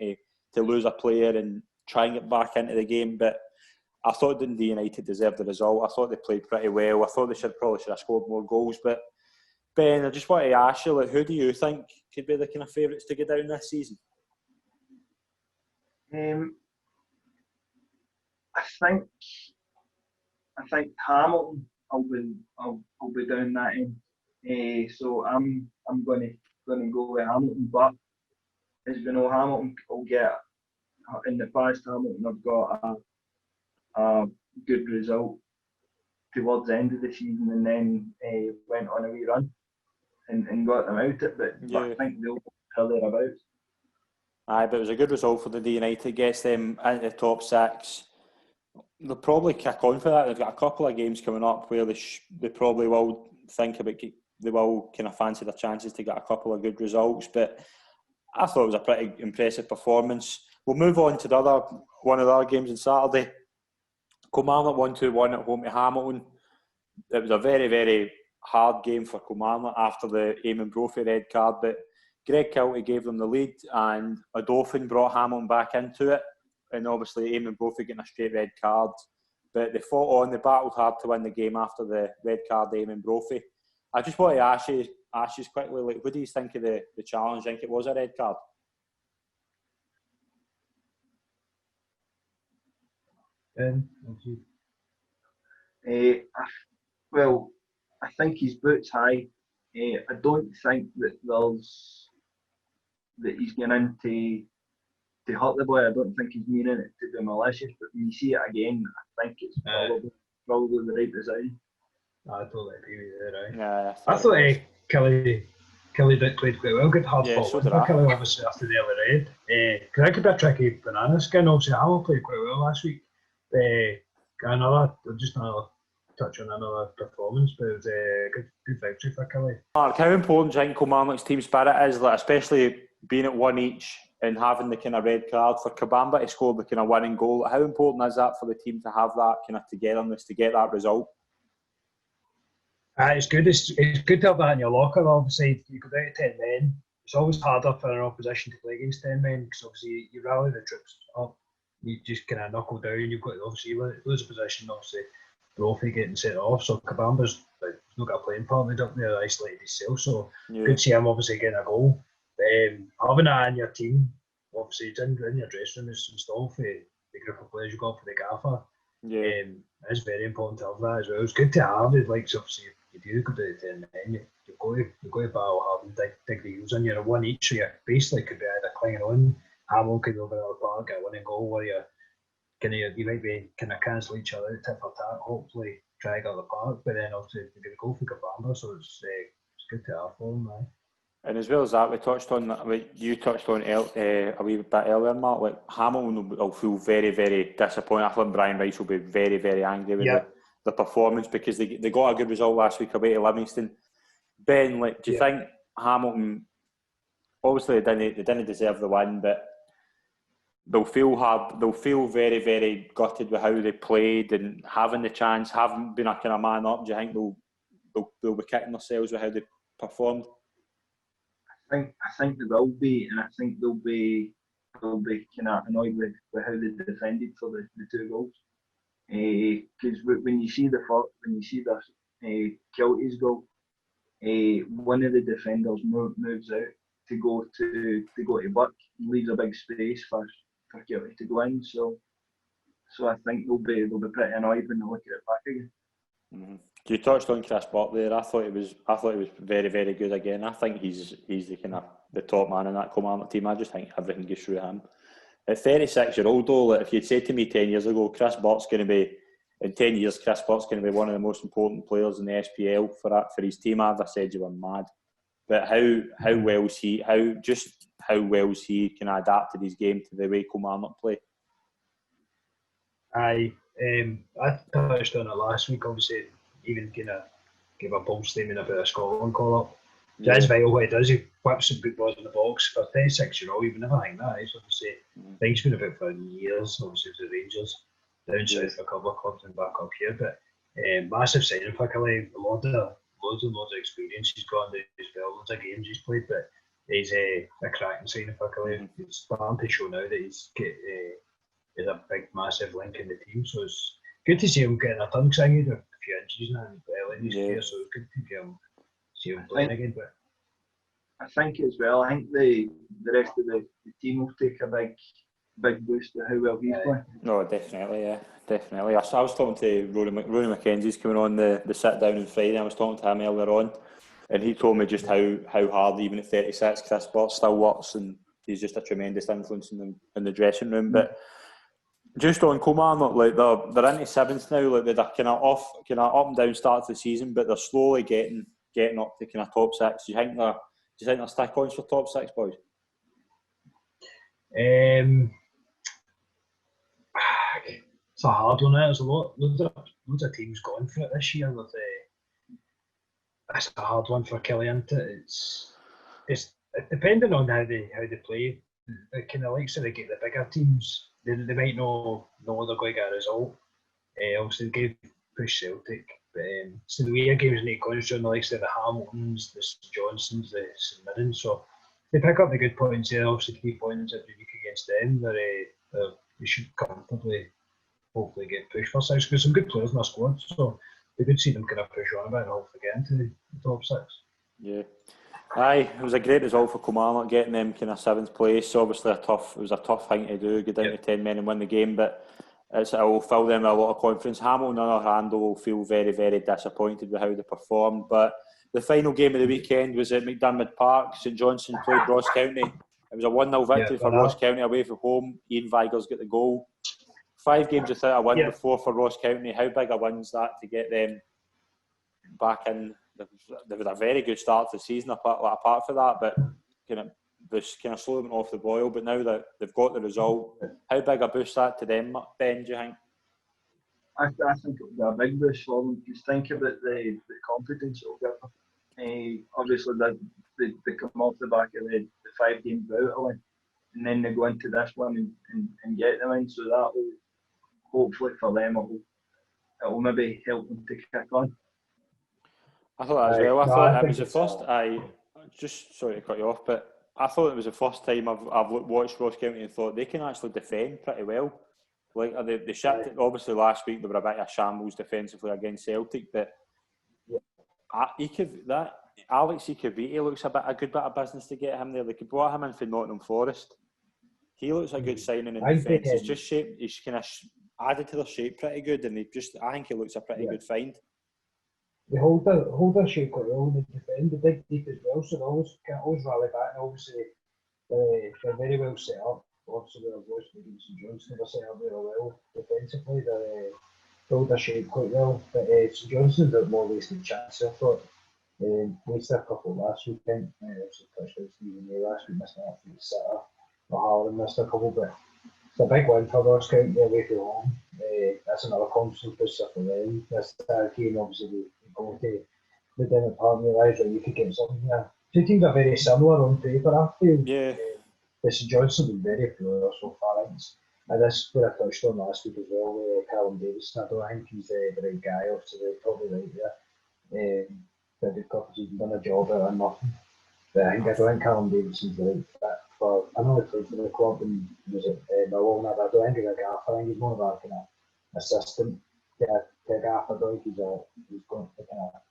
to lose a player and try and get back into the game. But I thought Dundee United deserved the result. I thought they played pretty well. I thought they probably should have scored more goals. But Ben, I just want to ask you, who do you think could be the kind of favourites to get down this season?
I think Hamilton will be down that end. So I'm going to go with Hamilton. But as we know, Hamilton will get in the past. Hamilton have got a good result towards the end of the season, and then went on a wee run and got them out it. But I think they'll tell thereabouts.
Aye, but it was a good result for the United. Gets them into the top 6. They'll probably kick on for that. They've got a couple of games coming up where they probably will think about. They will kind of fancy their chances to get a couple of good results. But I thought it was a pretty impressive performance. We'll move on to one of the other games on Saturday. Kilmarnock 1-1 at home to Hamilton. It was a very, very hard game for Kilmarnock after the Eamon Brophy red card, but Greg Kiltie gave them the lead and Odofin brought Hamilton back into it, and obviously Eamon Brophy getting a straight red card. But they fought on, they battled hard to win the game after the red card Eamon Brophy. I just want to ask you quickly, what do you think of the challenge? I think it was a red card.
Well, I think his boot's high. I don't think that he's going in to hurt the boy. I don't think he's meaning it to be malicious. But when you see it again, I think it's probably the right design.
I totally agree with you there.
Yeah,
I thought Killie did played quite well. Good hard fought for Killie, obviously after the early red. Because that could be a tricky banana skin. Obviously, Hamilton played quite well last week. Another touch on another performance, but it was a good victory for Killie.
Mark, how important do you think Kilmarnock's team spirit is, especially being at 1 each and having the kind of red card for Kabamba to score the kind of winning goal? How important is that for the team to have that kind of togetherness to get that result?
It's good. It's good to have that in your locker. Obviously, you go down to 10 men. It's always harder for an opposition to play against 10 men because obviously you rally the troops up. You just kind of knuckle down. You've got obviously lose a position. Obviously, Brophy getting set off. So Kabamba's not got a playing part. He's up there isolated himself. So good to see him obviously getting a goal. Having that in your team, obviously it's in your dressing room is installed for the group of players you got for the gaffer.
Yeah.
It's very important to have that as well. It's good to have it, like, so obviously you do go to the 10 and you've got to battle hard and dig the heels in. You're a one each, so you basically could be either clinging on, Hamill could over the park, get a winning goal, or you might be kind of cancel each other, tit for tat, hopefully try to get the park, but then obviously you're going to go for Gabamba, so it's good to have for them, man.
And as well as that, we touched on like you touched on a wee bit earlier, Mark. Like Hamilton will feel very, very disappointed. I think Brian Rice will be very, very angry with the performance because they got a good result last week away to Livingston. Ben, like, do you think Hamilton? Obviously, they didn't deserve the win, but they'll feel hard. They'll feel very, very gutted with how they played and having the chance, having been a kind of man up. Do you think they'll be kicking themselves with how they performed?
I think they will be, and I think they'll be kind of annoyed with how they defended for the 2 goals. Because when you see the Kelty's goal, one of the defenders moves out to go to Buck, and leaves a big space for Kelty to go in. So I think they'll be pretty annoyed when they look at it back again.
Mm-hmm. You touched on Chris Buck there. I thought he was very, very good again. I think he's the kind of the top man in that Kilmarnock team. I just think everything goes through him. At 36-year-old though, like, if you'd said to me 10 years ago, Chris Buck's going to be in 10 years, Chris Buck's going to be one of the most important players in the SPL for his team, I'd have said you were mad. But how well's he kind of adapted his game to the way Kilmarnock play?
I touched on it last week, obviously, even kind of gave a bold statement about a Scotland call-up. Yeah. That's vital what he does. He whips some good balls in the box. For 36-year-old, even if I think that is, obviously, I think he's been about for years, obviously, with the Rangers, down south for a couple of clubs and back up here. But massive signing for Clelland, loads of experience he's got under his belt, loads of games he's played, but he's a cracking signing for Clelland. It's starting to show now that he's a big, massive link in the team, so it's good to see him getting a ton, because I need a few injuries now in his career, so it's good to see him playing again. But
I think as well, I think the rest of the team will take a big boost to how well he's playing.
No, definitely. I was talking to Rory McKenzie's coming on the sit down on Friday. I was talking to him earlier on, and he told me just how hard, even at 36, Chris Buck still works, and he's just a tremendous influence in the dressing room. But just on Kilmarnock, like they're into 7th now. Like they're kind of up and down start to the season, but they're slowly getting up to kind of top 6. Do you think they're stick-ons for top 6, boys?
It's a hard one. There's loads of teams going for it this year. That's a hard one for Clelland. It's depending on how they play. The kind of likes of the bigger teams, they might know they're going to get a result. Obviously, they push Celtic, but so the way games need going on the likes of the Hamiltons, the Johnstones, the St Mirren. So they pick up the good points there. Obviously, 3 points every week against them. They should comfortably, hopefully, get pushed for 6. Because some good players in their squad, so we could see them kind of push on a bit and hopefully get into the top 6. Yeah.
Aye, it was a great result for Kilmarnock, getting them kind of 7th place. Obviously, it was a tough thing to do, go down to 10 men and win the game, but it will fill them with a lot of confidence. Hamilton, on the other hand, will feel very, very disappointed with how they performed. But the final game of the weekend was at McDermott Park. St Johnstone played Ross County. It was a 1-0 victory for Ross County away from home. Ian Vigors got the goal. 5 games without a win before for Ross County. How big a win's that to get them back in? They had a very good start to the season apart from that, but kind of slowly went off the boil. But now that they've got the result, how big a boost that to them, Ben, do you think?
I think it'll be a big boost for them. Just think about the confidence it'll give them. Obviously, they come off the back of the 5 games out, and then they go into this one and get them in. So that will, hopefully for them, it will maybe help them to kick on.
I thought that as well. I thought it was the first. Just sorry to cut you off, but I thought it was the first time I've watched Ross County and thought they can actually defend pretty well. Like they shipped it. Obviously, last week they were a bit of a shambles defensively against Celtic, but Alex Ikaviti looks a good bit of business to get him there. They could brought him in for Nottingham Forest. He looks a good signing in defence. He's just shaped. He's kind of added to their shape pretty good, and I think he looks a pretty good find.
They hold their shape quite well, and they defend, they dig deep as well, so they always rally back, and obviously they're very well set up. Obviously, they're lost against St Johnstone, they're set up very well defensively, they hold their shape quite well, but St Johnstone got more wasted chances, I thought. Wasted a couple last weekend, obviously touched out Stephen May last week, missed that for the Sitter, Harlan missed a couple, but it's a big win for Ross County away from home. That's another confidence booster for them. This game, obviously, we go to the dinner park and realise that you could get something here. Two teams are very similar on paper, I feel.
Yeah.
But St Johnstone has been very poor so far. And this is what I touched on last week as well with Callum Davidson. I don't think he's the right guy, obviously, they're probably right there. But he's done a job out of nothing. But I don't think Callum Davidson's the right fit for. I know he played for the club and was at Motherwell, but I don't think he's a gaffer. I think he's more of a kind of assistant to a gaffer. I don't think he's going to kind of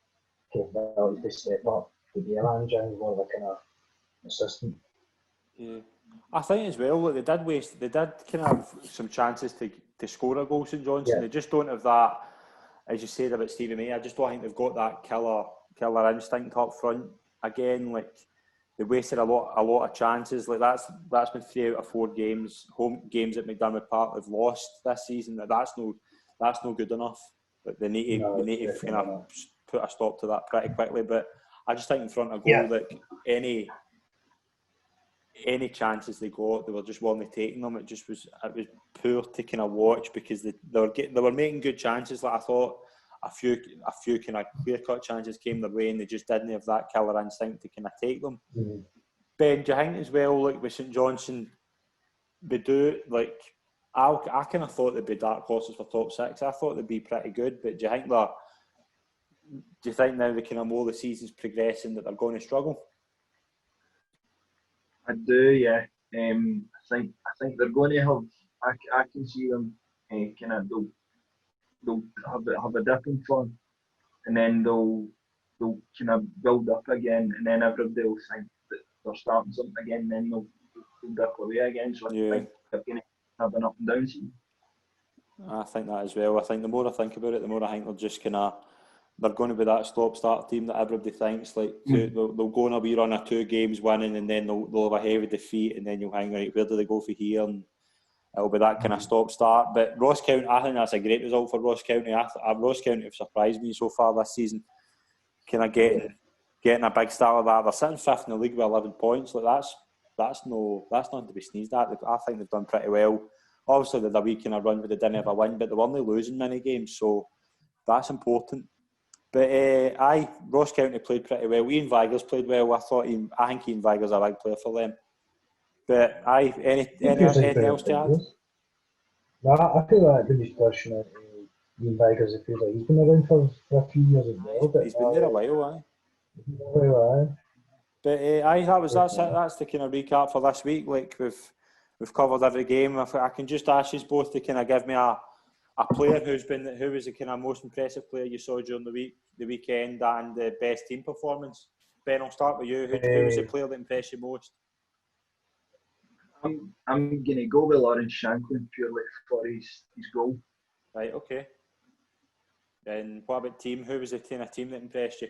capability to step up to be a manager. He's more of a kind of assistant.
Yeah, I think as well. Look, they did kind of have some chances to score a goal. St Johnstone. Yeah. They just don't have that, as you said about Stevie May. I just don't think they've got that killer instinct up front again. Like they wasted a lot of chances. Like that's been 3 out of 4 home games at McDermott Park they've lost this season. That's no good enough. But they need to kind of put a stop to that pretty quickly. But I just think in front of goal, like any chances they got, they were just weren't taking them. It was poor to kind of watch because they were making good chances. Like I thought. A few kind of clear-cut chances came their way and they just didn't have that killer instinct to kind of take them. Mm-hmm. Ben, do you think as well, like with St Johnstone, they do, like, I kind of thought they'd be dark horses for top 6. I thought they'd be pretty good, but do you think now the kind of more the season's progressing that they're going to struggle?
I do, yeah. I think they're going to have, I can see them kind of, they'll have a dip in form, and then they'll kind of build up again, and then everybody will think that they're starting something again, and then they'll dip away again. So I think they're going to have an up and down season.
I think that as well. I think the more I think about it, the more I think they're just they're going to be that stop-start team that everybody thinks. Like they'll go on a wee run of 2 games winning, and then they'll have a heavy defeat, and then you'll hang right. Where do they go for here? And it'll be that kind of stop-start. But Ross County, I think that's a great result for Ross County. Ross County have surprised me so far this season. Kind of getting a big start like that. They're sitting 5th in the league with 11 points. Like that's nothing to be sneezed at. I think they've done pretty well. Obviously, they had a wee kind of run where they didn't have a win, but they were only losing many games, so that's important. But Ross County played pretty well. Ian Vigor's played well. I think Ian Vigor's a big player for them. But anything else to add?
No, I feel like the discussion of Ian Vigor's, it feels like he's been around for a few years as well. But
he's been there a while, But that's the kind of recap for this week. Like we've covered every game. If I can just ask you both to kind of give me a player who was the kind of most impressive player you saw during the weekend and the best team performance. Ben, I'll start with you. Who was the player that impressed you most?
I'm going to go with Lawrence Shanklin purely for his goal.
Right, okay. And what about team? Who was the kind of team that impressed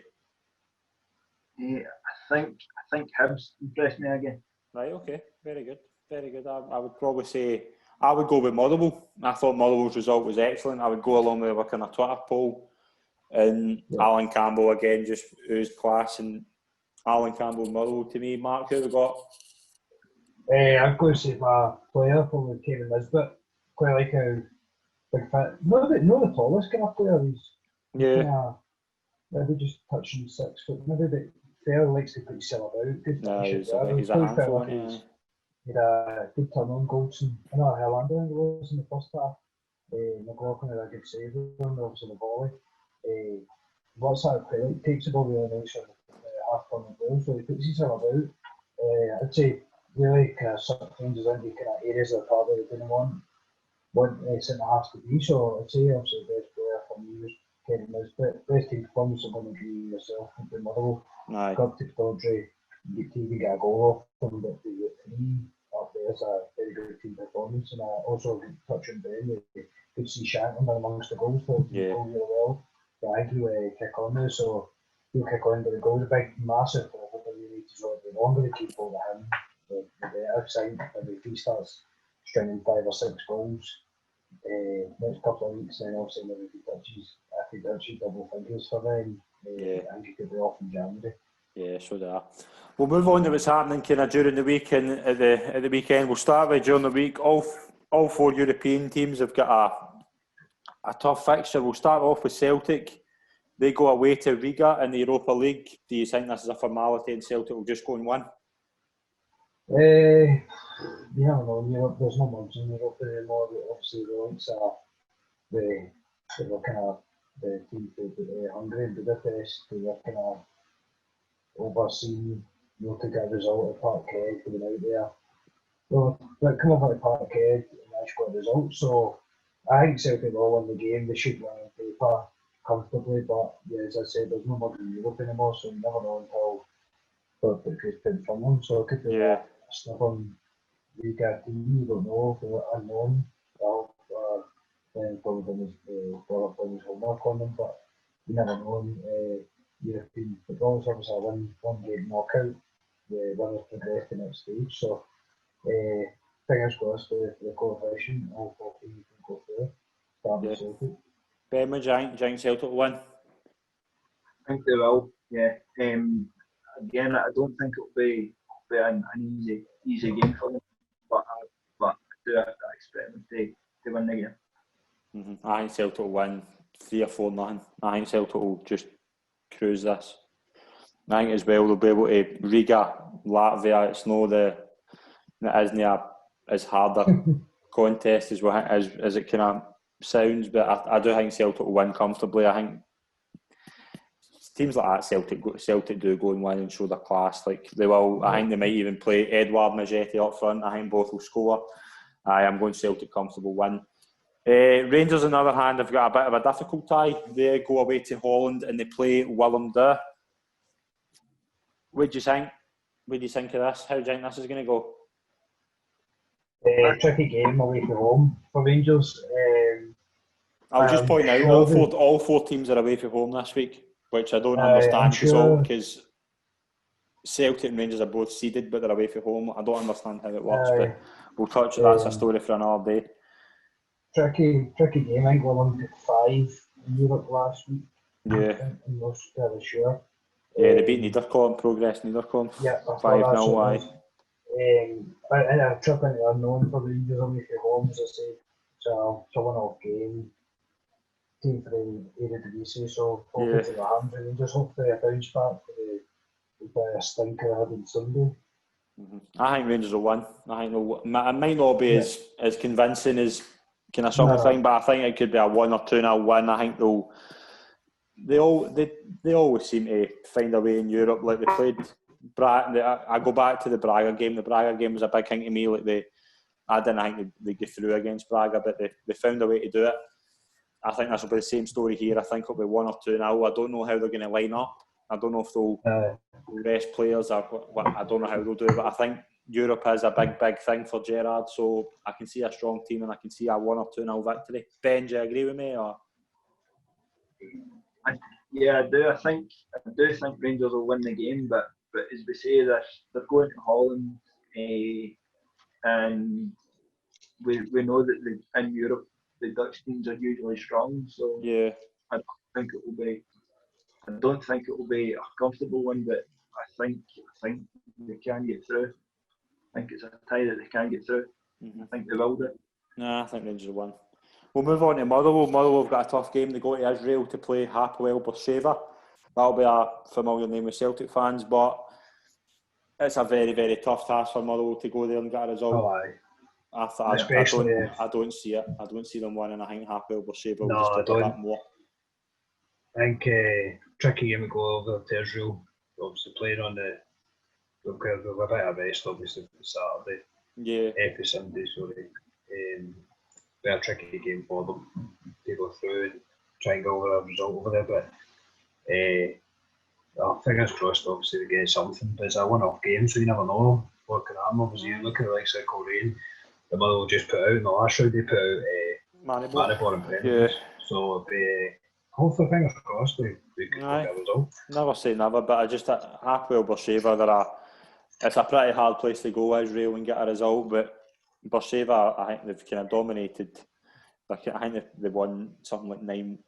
you?
I think Hibs impressed me again.
Right, okay. Very good. Very good. I would probably say I would go with Motherwell. I thought Motherwell's result was excellent. I would go along with a kind of Twitter poll. And Alan Campbell again just oozed class, and Alan Campbell Motherwell to me. Mark, who we got?
I'm going to say my player, probably Kevin Nisbet. Quite like how big fat. Not the tallest kind of player. He's maybe just touching 6 foot. Maybe the fair likes to put himself about. Good
he's a handful.
He had a good turn on goals. I know Highlander was in the first half. McLaughlin had a good save on obviously the volley. What's that play? Like, takes the ball really nice on the half turn of goal, so he puts himself about. I'd say really kind of sometimes into kind of areas of the park that they didn't want centre halves to be. So I'd say obviously the best player for me was Kevin Nisbet. Best team performance I'm going to be yourself into Motherwell. Got to Dodry, you can even get a goal off them, but the 3 up there is a very good team performance. And I also touch on Ben with could see Shankland amongst the goals, but
Yeah.
goals really well. But I think he'll kick on now, so he'll kick on to the goals. A big, massive problem we need to sort of the longer they keep hold of him, the better. Sign if he starts stringing 5 or 6 goals next couple of weeks, then obviously maybe if he touches double figures for them, I think he could be off in January.
Yeah, so they are. We'll move on to what's happening kind of during the week and at the weekend. We'll start with during the week. All 4 European teams have got a tough fixture. We'll start off with Celtic. They go away to Riga in the Europa League. Do you think this is a formality and Celtic will just go and win?
Yeah, no, Europe, there's not much in Europe anymore. Obviously, the links are the kind of the team to Hungary and Budapest. They were kind of overseen, to get a result at Parkhead, going out there. Well, but come over to Parkhead and actually got a result. So I think Celtic will win the game. They should win on paper comfortably, but yeah, as I said, there's no much in Europe anymore, so you never know until it could put from them. So it could be a sniff on Riga team. You don't know if they're unknown. Well, then probably done his homework on them, but you never know. European football is obviously a one game knockout. The winners progress to the next stage. So fingers crossed for the coefficient. All 4 teams can go through. Start with Celtic.
Ben, would you think Celtic will win?
I think they will. Yeah. Again, I don't think it'll be an easy game for them, but I do expect them to win the game.
Mm-hmm. I think Celtic will win 3 or 4-0. I think Celtic will just cruise this. I think as well they'll be able to Riga, Latvia. It's no it isn't as hard a contest as it kind of sounds, but I do think Celtic will win comfortably. I think teams like that, Celtic do go and win and show their class. Like they will. I think they might even play Edouard Majetti up front. I think both will score. I am going Celtic comfortable win. Rangers, on the other hand, have got a bit of a difficult tie. They go away to Holland and they play Willem II. What do you think? What do you think of this? How do you think this is going to go?
Tricky game away from home for Rangers.
I'll just point out all four teams are away from home this week, which I don't understand because Celtic and Rangers are both seeded, but they're away from home. I don't understand how it works, but we'll touch on that's a story for another day.
Tricky game. I think Willem took 5 in Europe last week.
Yeah.
I'm not fairly sure.
Yeah, they beat Niederkorn, Progress Niederkorn.
Yeah,
5-0.
And a trip into the unknown for Rangers away from home, as I say. So it's a one-off game. Team for the Eredivisie, so hoping to the hands and Rangers hopefully a bounce back for the stinker I had on Sunday.
Mm-hmm. I think Rangers will win. I think it might not be as convincing as kind of something, but I think it could be a 1 or 2-0 win. I think they always seem to find a way in Europe. Like they played I go back to the Braga game. The Braga game was a big thing to me. Like I didn't think they'd get through against Braga, but they found a way to do it. I think this will be the same story here. I think it'll be 1 or 2-0. I don't know how they're going to line up. I don't know if they'll rest players or what. I don't know how they'll do it, but I think Europe is a big thing for Gerrard, so I can see a strong team and I can see a 1 or 2-0 victory. Ben, do you agree with me? Or?
Yeah, I do. I do think Rangers will win the game, but as we say, they're going to Holland, and we know that in Europe the Dutch teams are usually strong. So
yeah,
I don't think it will be a comfortable one, but I think they can get through. I think it's a tie that they can get through. Mm-hmm. I think they will do.
Nah, I think Rangers will win. We'll move on to Motherwell. Motherwell have got a tough game. They go to Israel to play Hapoel Beersheva. That'll be a familiar name with Celtic fans, but it's a very, very tough task for Motherwell to go there and get a result.
Oh, aye.
I don't see it. I don't see them winning. I think Hapoel Beersheva will just do a bit more.
I think tricky game to go over to Israel. Obviously playing on we've a bit of rest obviously for Saturday.
Yeah.
For Sunday, sorry. Be a tricky game for them to go through and try and get over a result over there, but fingers crossed obviously to get something, but it's a one-off game, so you never know what can happen. Obviously you look at like Coleraine, the Motherwell just put out in the last round, they put out Maribor and Brent.
Yeah.
So it'll be, hopefully, fingers crossed, we could get a result.
Never say never, but I just Hapoel Beersheva, it's a pretty hard place to go, Israel, and get a result. But Beersheva, I think they've kind of dominated. I think they've won something like 9.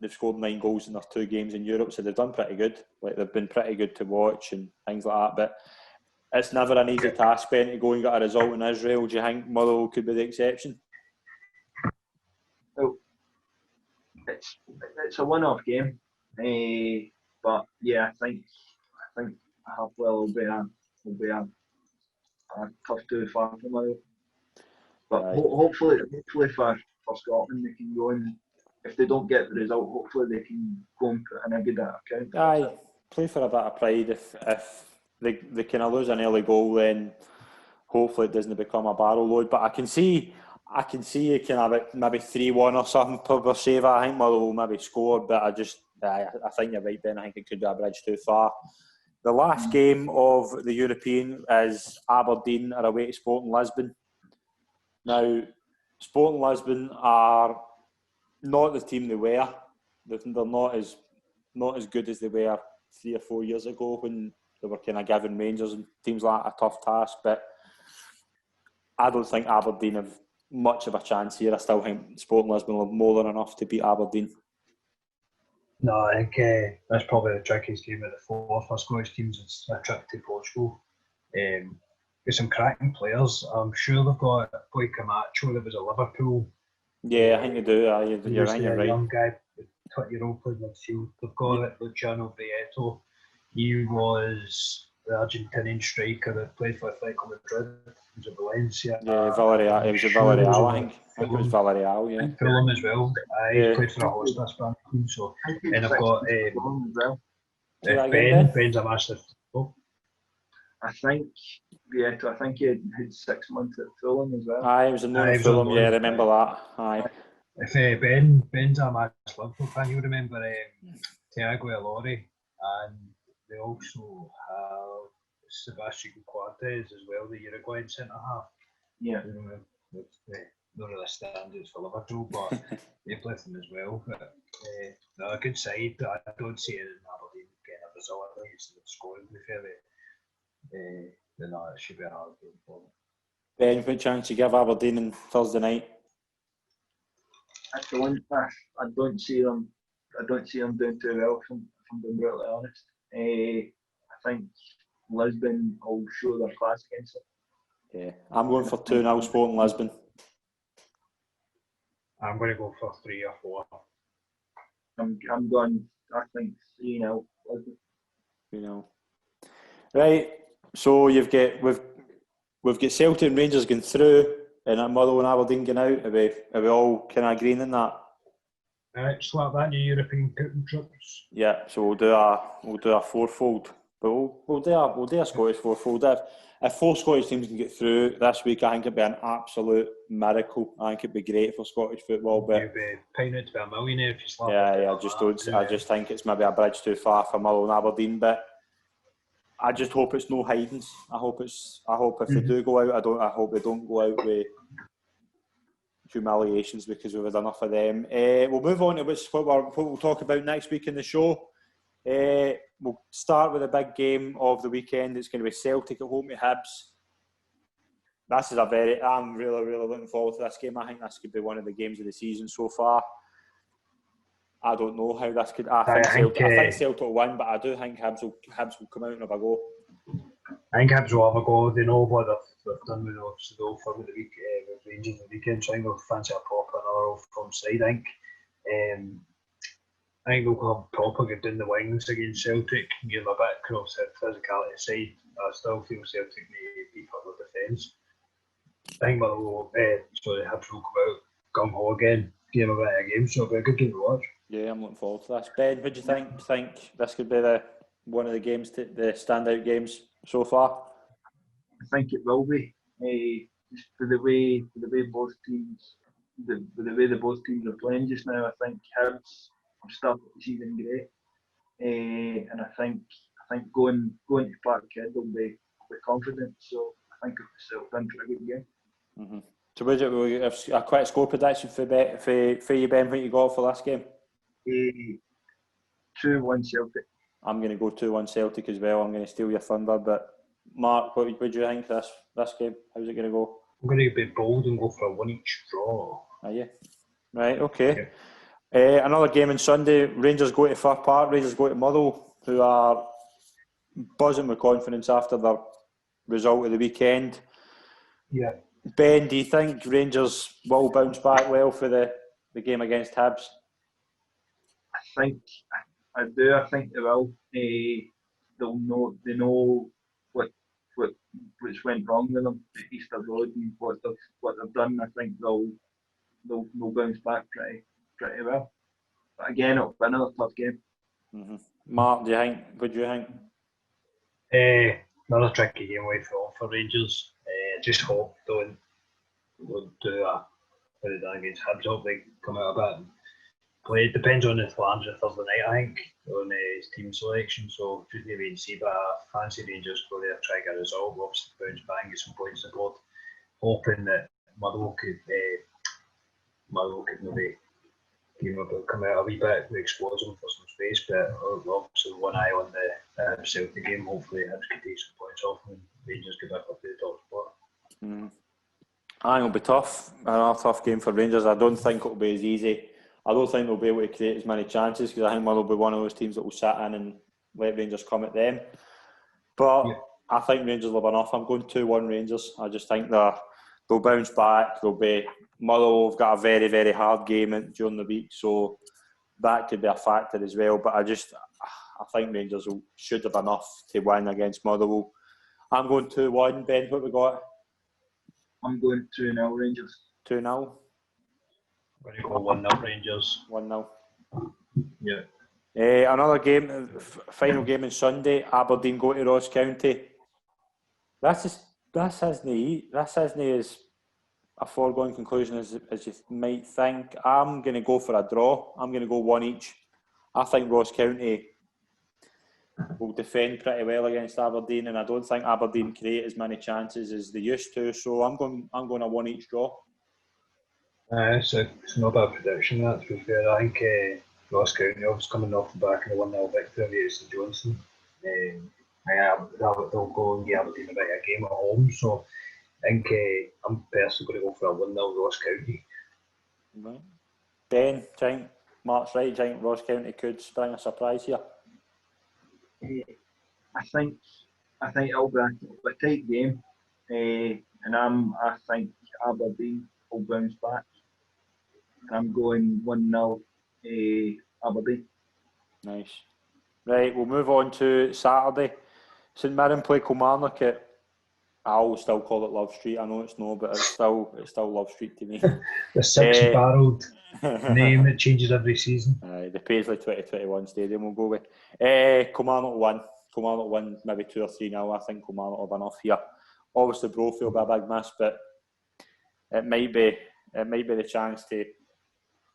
They've scored 9 goals in their 2 games in Europe, so they've done pretty good. Like, they've been pretty good to watch and things like that. But it's never an easy task, Ben, to go and get a result in Israel. Do you think Motherwell could be the exception?
Well, it's a one-off game, but yeah, I think Hartwell will be a tough 2 for Motherwell. But hopefully for Scotland they can go and, if they don't get the result, hopefully they can go and put in a good account.
Aye, play for a bit of pride. If they kind of lose an early goal, then hopefully it doesn't become a barrel load. But I can see you can have it maybe 3-1 or something per Beersheva. I think Motherwell will maybe score, but I think you're right, Ben. I think it could be a bridge too far. The last game of the European is Aberdeen are away to Sporting Lisbon. Now, Sporting Lisbon are not the team they were. They're not as good as they were 3 or 4 years ago when they were kind of giving Rangers and teams like that a tough task. But I don't think Aberdeen have much of a chance here. I still think Sporting Lisbon will have more than enough to beat Aberdeen.
No, I think that's probably the trickiest game of the 4 for Scottish teams. It's a trip to Portugal. With some cracking players. I'm sure they've got Boy Camacho that was a Liverpool.
Yeah, I think they do. You're right.
A young guy, 20-year-old playing midfield. They've got Luciano Vieto. He was the Argentinian striker that played for Atletico Madrid. He was at Valencia.
Yeah, Villarreal. It was at Villarreal, I think. I think it was Villarreal, yeah.
Fulham as well. He played for a Hotspur Spanish team. So, and I've got Ben's a massive.
I think he had 6 months at Fulham as well.
Aye, it was in Fulham, yeah, I remember that. Aye.
If Ben's a massive Liverpool fan, you'll remember Thiago Elordi, and they also have Sebastian Coates as well, the Uruguayan centre-half.
Yeah.
Not really standards for Liverpool, but they play them as well. But a good side. I don't see it in Aberdeen getting a result. I think it's the scoring, to be fair. Then it should be a hard game for them.
Ben, what chance you give Aberdeen on Thursday night?
I don't see them doing too well, if I'm being brutally honest. I think Lisbon will show their class against it.
Yeah, I'm going for 2-0 Sporting Lisbon.
I'm going to go for 3 or 4.
I'm going, I think, 3-0 Lisbon.
3-0. Right, so we've got Celtic and Rangers going through, and Motherwell and Aberdeen going out. Are we all kind of agreeing on that?
Slap that in your European cooking trips.
Yeah, so we'll do a fourfold, but we'll do a Scottish fourfold. If 4 Scottish teams can get through this week, I think it'd be an absolute miracle. I think it'd be great for Scottish football. But
you'd be paying it to be a millionaire if you slap it.
I just think it's maybe a bridge too far for Motherwell and Aberdeen, but I just hope it's no hidings. I hope if they do go out, I hope they don't go out with humiliations, because we've had enough of them. We'll move on to what we'll talk about next week in the show. We'll start with a big game of the weekend. It's going to be Celtic at home to Hibs. I'm really, really looking forward to this game. I think this could be one of the games of the season so far. I don't know how this could. I think Celtic will win, but I do think Hibs will come out and have a go.
I think Hibs will have a go. They know what they've done with the Old Firm with Rangers the weekend, so I think they'll fancy a proper another Old Firm side. I think they'll come proper, get down the wings against Celtic, give them a bit of physicality side. I still feel Celtic may beef up the defence. I think Hibs will come out gung-ho again, give them a bit of a game, so it'll be a good game to watch.
Yeah, I'm looking forward to this. Ben, what do you think? Think this could be one of the games, the standout games so far?
I think it will be. Just for the way both teams, the way the both teams are playing just now, I think Hibs have started the season great, and I think going to Parkhead will be confident. So I think it'll in for a good game.
Mm-hmm. So, would you have a quick score prediction for you, Ben? What you got for this game?
2-1 Celtic.
I'm going to go 2-1 Celtic as well. I'm going to steal your thunder. But Mark, what do you think this game? How's it going to go?
I'm going to be bold and go for a 1-1 draw.
Are you? Right, okay. Yeah. Another game on Sunday. Rangers go to Fir Park. Rangers go to Motherwell, who are buzzing with confidence after their result of the weekend.
Yeah.
Ben, do you think Rangers will bounce back well for the game against Hibs?
I do. I think they will. They know what's went wrong with them at Easter Road and what they've done. I think they'll bounce back pretty well. But again, it'll be another tough game.
Mm-hmm. Mark, what do you think?
Another tricky game away for Rangers. Just hope don't do a very done against Hibs. Hope they come out a bit and play. It depends on the Flanders Thursday night, I think, on his team selection. So just maybe and see, but I fancy Rangers go there, try to get a result, obviously bounce back and get some points on the board. Hoping that Motherwell could maybe come out a wee bit to expose them for some space, but obviously one eye on the Celtic game. Hopefully Hibs could take some points off and Rangers get back up to the top spot.
I think it'll be tough. Another tough game for Rangers. I don't think it'll be as easy. I don't think they'll be able to create as many chances because I think Motherwell will be one of those teams that will sit in and let Rangers come at them. But yeah. I think Rangers will have enough. I'm going 2-1 Rangers. I just think they'll bounce back. Motherwell have got a very, very hard game during the week, so that could be a factor as well. But I think Rangers should have enough to win against Motherwell. I'm going 2-1. Ben, what we got?
I'm going 2-0 Rangers.
2-0.
I'm going to go 1-0 Rangers.
1-0.
Yeah.
Another game, final game on Sunday. Aberdeen go to Ross County. This isn't as a foregone conclusion as you might think. I'm going to go for a draw. I'm going to go 1 each. I think Ross County will defend pretty well against Aberdeen, and I don't think Aberdeen create as many chances as they used to. So I'm going a 1 each draw.
It's not a bad prediction, that, to be fair. I think Ross County was coming off the back of the 1-0 victory against Johnstone. They'll go and give Aberdeen a bit of a game at home. So I think I'm personally going to go for a 1-0 Ross County.
Right. Ben, think Mark's right. Think Ross County could spring a surprise here.
I think it'll be a tight game, and I think Aberdeen will bounce back. I'm going 1-0 Aberdeen.
Nice. Right, we'll move on to Saturday. St Mirren play Kilmarnock at, I will still call it Love Street. I know it's no, but it's still Love Street to me.
The six-barrelled name that changes every season.
The Paisley 2021 Stadium we'll go with. Kilmarnock win. Kilmarnock win maybe 2 or 3-0. I think Kilmarnock will have enough here. Obviously Brophy will be a big miss, but it might be the chance to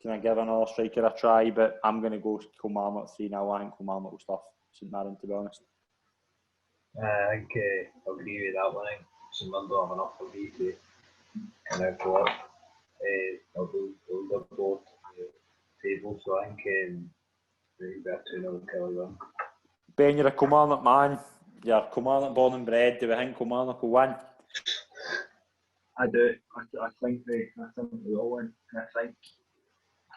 kind of give another striker a try, but I'm going to go Kilmarnock 3-0. I think Kilmarnock will stuff St Mirren, to be honest.
I think I agree with that one. I think St Mirren don't have enough for me to kind of go up. They'll both table, so I think they'll be a 2-0 Clelland. Ben,
you're a Kilmarnock man. You're Kilmarnock born and bred. Do we think Kilmarnock will win?
I do. I think they will win. I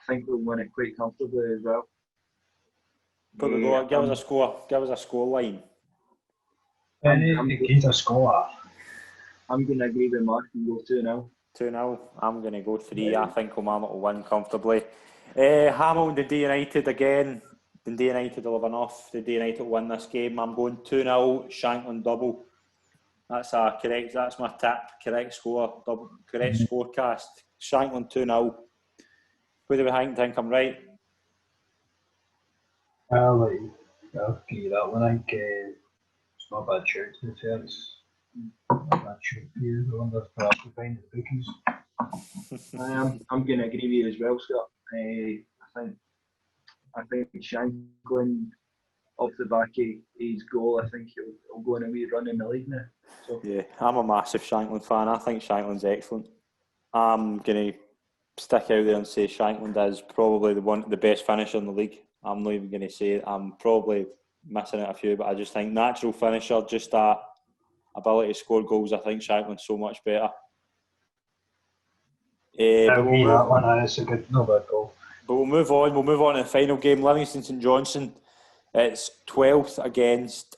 think we'll win it quite comfortably as well.
But we go. Give us a score. Give us a score line.
He's a scorer.
I'm going to agree with Mark and go 2-0.
2-0. I'm going to go 3. Yeah. I think Kilmarnock will win comfortably. Hamilton, Dundee United again. Dundee United will have enough. Dundee United will win this game. I'm going 2-0. Shankland double. That's my tip. Correct score. Double. Correct scorecast. Shankland 2-0. What do we think? I'm right?
I'll give you that one. I think it's not a bad shout, to be fair. It's not a bad shout for you. I wonder if perhaps we find the bookies.
I'm going to agree with you as well, Scott. I think Shankland, off the back of his goal, I think he'll go on a wee run in the league now. So.
Yeah, I'm a massive Shankland fan. I think Shankland's excellent. I'm going to stick out there and say Shankland is probably the best finisher in the league. I'm not even going to say it. I'm probably missing out a few, but I just think natural finisher, just that ability to score goals, I think Shankland's so much better.
That one is a good, no bad goal.
But we'll move on. We'll move on to the final game. Livingston St Johnstone. It's 12th against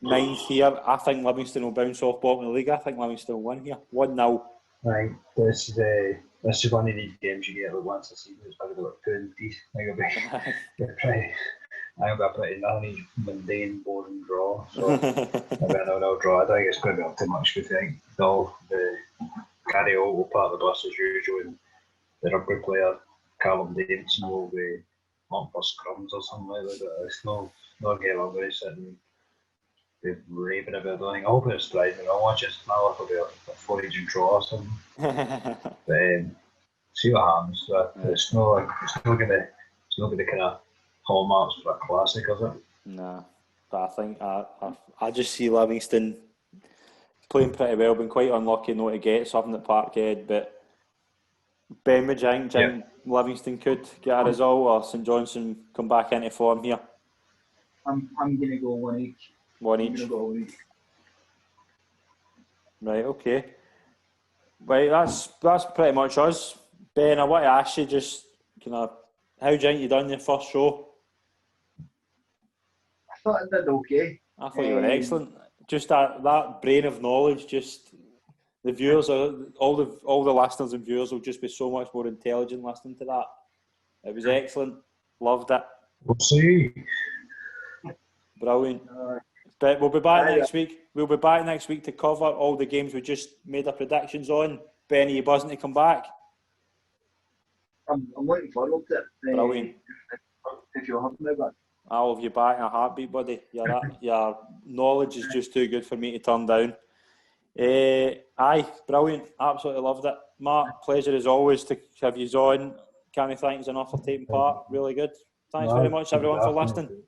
9th here. I think Livingston will bounce off bottom of the league. I think Livingston will win here. 1-0.
Right. This is one of these games you get like once a season. It's probably like 2 and 3. I'll be a pretty nanny, mundane, boring draw. So maybe a 0-0 draw. I think it's going to be up too much. We think the Gary Holt will part of the bus as usual, and the rugby player Callum Davidson will be on for scrums or something like that. It's no game I'm going to sit and be raving about. I hope it's right. I watch it. It'll be a 4-agent draw or something. But see what happens. But it's not going to be kind of hallmarks for a classic, is it?
Nah, but I think I just see Livingston playing pretty well. Been quite unlucky not to get something at Parkhead, but Ben, would you think Livingston could get a result, or St Johnstone come back into form here?
I'm going to go 1 each.
1 each.
I'm going to go 1 each.
Right, okay. Right, that's pretty much us. Ben, I want to ask you just how do you think you done your first show?
I thought I did okay.
I thought you were excellent. Just that brain of knowledge, just the viewers all the listeners and viewers will just be so much more intelligent listening to that. It was excellent. Loved it.
We'll see.
Brilliant. But we'll be back next week. We'll be back next week to cover all the games we just made our predictions on. Ben, are you buzzing to come back?
I'm looking forward to it.
Brilliant.
If you'll have me back.
I'll have you back in a heartbeat, buddy. Your knowledge is just too good for me to turn down. Aye, brilliant. Absolutely loved it. Mark, pleasure as always to have you on. Can't thank you enough for taking part. Really good. Thanks very much, everyone, for listening.